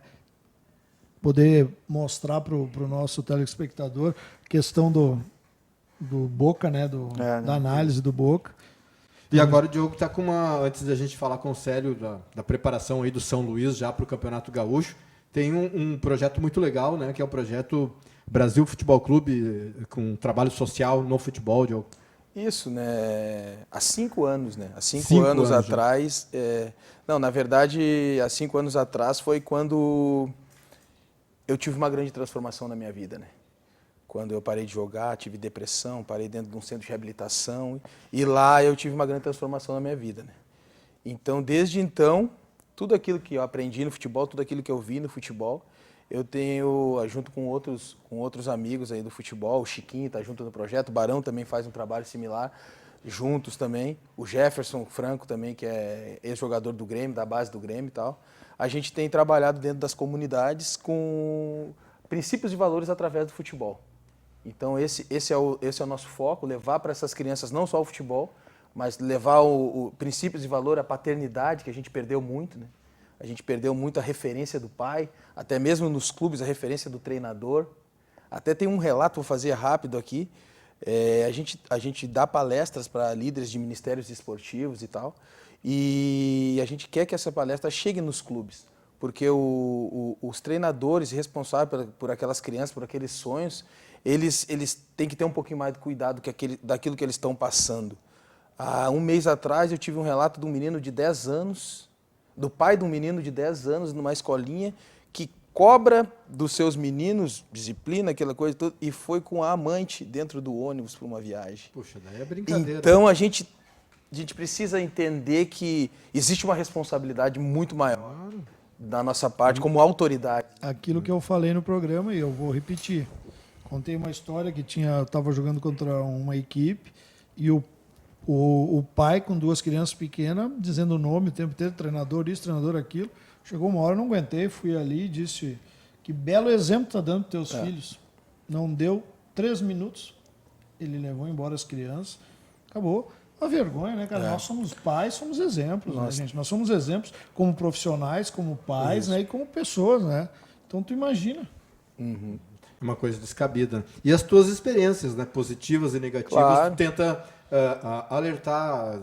poder mostrar para o nosso telespectador a questão do Boca, né, da análise do Boca. E agora o Diogo está com antes da gente falar com o Célio da preparação aí do São Luís já para o Campeonato Gaúcho, tem um projeto muito legal, né, que é o projeto Brasil Futebol Clube, com trabalho social no futebol, Diogo. Isso, né? Há 5 anos, né? Há 5 anos atrás... Não, na verdade, há 5 anos atrás foi quando eu tive uma grande transformação na minha vida, né? Quando eu parei de jogar, tive depressão, parei dentro de um centro de reabilitação e lá eu tive uma grande transformação na minha vida, né? Então, desde então, tudo aquilo que eu aprendi no futebol, tudo aquilo que eu vi no futebol, eu tenho, junto com outros amigos aí do futebol, o Chiquinho está junto no projeto, o Barão também faz um trabalho similar, juntos também, o Jefferson Franco também, que é ex-jogador do Grêmio, da base do Grêmio e tal. A gente tem trabalhado dentro das comunidades com princípios e valores através do futebol. Então esse é o nosso foco, levar para essas crianças não só o futebol, mas levar o princípios e valor, a paternidade, que a gente perdeu muito, né? A gente perdeu muito a referência do pai, até mesmo nos clubes a referência do treinador. Até tem um relato, vou fazer rápido aqui. A gente dá palestras para líderes de ministérios esportivos e tal, e a gente quer que essa palestra chegue nos clubes, porque os treinadores responsáveis por aquelas crianças, por aqueles sonhos, eles têm que ter um pouquinho mais de cuidado daquilo que eles estão passando. Há um mês atrás eu tive um relato de um menino de 10 anos, do pai de um menino de 10 anos numa escolinha que cobra dos seus meninos disciplina, aquela coisa toda, e foi com a amante dentro do ônibus para uma viagem. Puxa, daí é brincadeira. Então a gente precisa entender que existe uma responsabilidade muito maior da nossa parte como autoridade. Aquilo que eu falei no programa e eu vou repetir. Contei uma história que estava jogando contra uma equipe e o pai com 2 crianças pequenas, dizendo o nome o tempo inteiro, treinador isso, treinador aquilo. Chegou uma hora, eu não aguentei, fui ali e disse, que belo exemplo está dando para teus filhos. Não deu 3 minutos, ele levou embora as crianças, acabou. Uma vergonha, né, cara? Nós somos pais, somos exemplos, né, gente? Nós somos exemplos como profissionais, como pais, né, e como pessoas, né? Então, tu imagina. Uhum. Uma coisa descabida. E as tuas experiências, né, positivas e negativas, Claro. tu tenta alertar,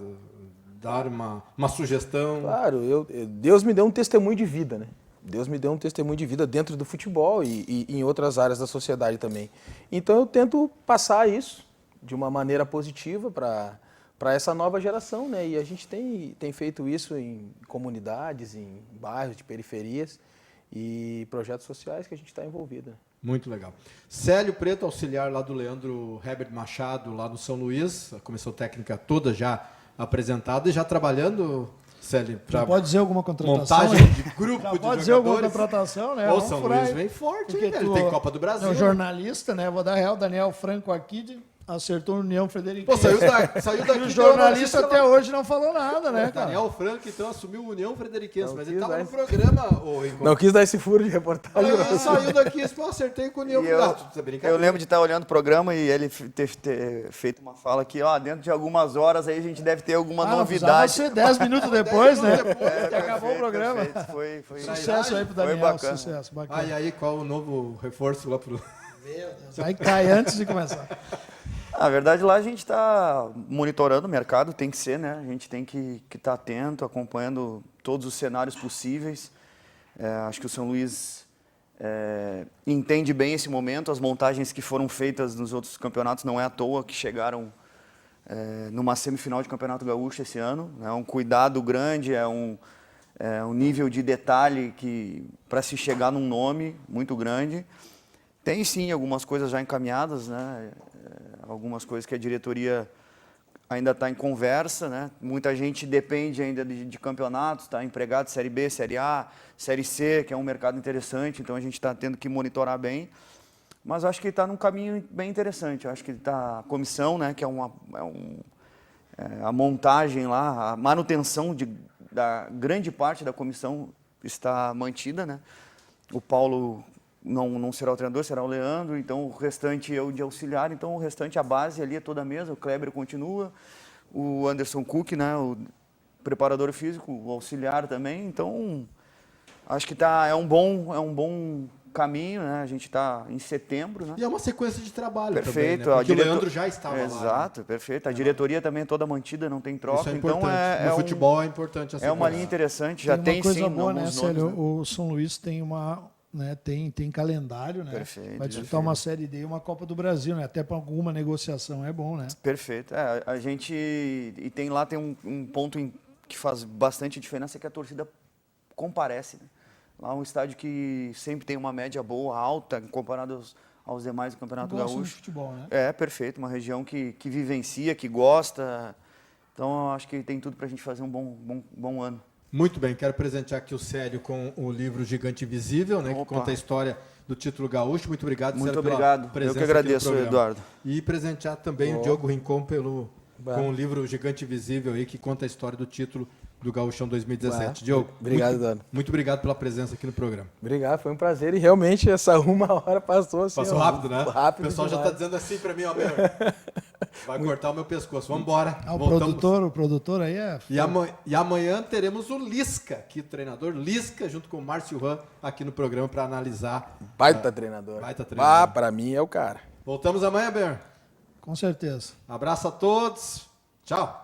dar uma sugestão. Claro, Deus me deu um testemunho de vida, né? Deus me deu um testemunho de vida dentro do futebol e em outras áreas da sociedade também. Então eu tento passar isso de uma maneira positiva para essa nova geração, né? E a gente tem feito isso em comunidades, em bairros de periferias e projetos sociais que a gente está envolvido. Muito legal. Célio Preto, auxiliar lá do Leandro Herbert Machado, lá no São Luís, a comissão técnica toda já apresentada e já trabalhando, Célio, para pode dizer alguma contratação? montagem de grupo Já de pode dizer alguma jogadores. contratação, né? O Vamos São furar Luís aí. vem forte, Porque hein, velho? Tem Copa do Brasil. É um jornalista, né? Vou dar real, Daniel Franco aqui, acertou no União Frederiquense. Pô, saiu daqui. E o jornalista até hoje não falou nada, né, cara? Daniel Franco, então, assumiu o União Frederiquense, Não mas ele quis estava dar no programa, ô Rincon. Não quis dar esse furo de reportagem. Ele saiu daqui e falou, acertei com o União Frederiquense. Eu lembro de estar olhando o programa e ele ter feito uma fala aqui, dentro de algumas horas aí a gente deve ter alguma novidade. Ser 10 minutos depois, né? Que acabou o programa. Foi Sucesso aí pro Daniel, bacana. sucesso, bacana. E aí, qual o novo reforço lá pro... Meu Deus, aí cai antes de começar. Na verdade, lá a gente está monitorando o mercado, tem que ser, né? A gente tem que estar atento, acompanhando todos os cenários possíveis. Acho que o São Luís entende bem esse momento. As montagens que foram feitas nos outros campeonatos não é à toa que chegaram numa semifinal de Campeonato Gaúcho esse ano. É um cuidado grande, um nível de detalhe que para se chegar num nome muito grande. Tem sim algumas coisas já encaminhadas, né? Algumas coisas que a diretoria ainda está em conversa, né? Muita gente depende ainda de campeonatos, está empregado Série B, Série A, Série C, que é um mercado interessante, então a gente está tendo que monitorar bem. Mas acho que está num caminho bem interessante. Acho que está a comissão, né, que é a montagem lá, a manutenção da grande parte da comissão está mantida, né? O Paulo não será o treinador, será o Leandro, então o restante eu de auxiliar, então o restante, a base ali é toda a mesa, o Kleber continua, o Anderson Cook, né, o preparador físico, o auxiliar também, então acho que é um bom caminho, né? A gente está em setembro, né? E é uma sequência de trabalho perfeito, também, né? Porque o Leandro já estava lá. Exato, né? Perfeito. A diretoria também é toda mantida, não tem troca. Isso é então importante. No futebol é importante essa uma linha interessante, já tem coisa sim boa, né, Célio? né? O São Luís tem tem calendário, né? Perfeito. Vai disputar uma Série D e uma Copa do Brasil, né? Até para alguma negociação é bom, né? Perfeito. A gente tem um ponto que faz bastante diferença, que a torcida comparece, né? Lá é um estádio que sempre tem uma média boa, alta, comparado aos demais do Campeonato Gaúcho. De futebol, né? Perfeito. Uma região que vivencia, que gosta. Então, eu acho que tem tudo para a gente fazer um bom ano. Muito bem. Quero presentear aqui o Célio com o livro Gigante Invisível, né, que conta a história do título gaúcho. Muito obrigado, Célio, pela presença. Eu que agradeço, Eduardo. E presentear também o Diogo Rincon com o livro Gigante Invisível, aí, que conta a história do título do Gauchão 2017. Diogo, obrigado, Eduardo. Muito obrigado pela presença aqui no programa. Obrigado, foi um prazer e realmente essa uma hora passou assim. Passou rápido, né? Rápido. O pessoal já está dizendo assim para mim, ó, meu, vai cortar o meu pescoço. Vamos embora. O produtor aí é... E amanhã teremos o Lisca aqui, o treinador Lisca, junto com o Márcio Ran, aqui no programa para analisar. Baita treinador. Para mim é o cara. Voltamos amanhã, Ben. Com certeza. Abraço a todos. Tchau.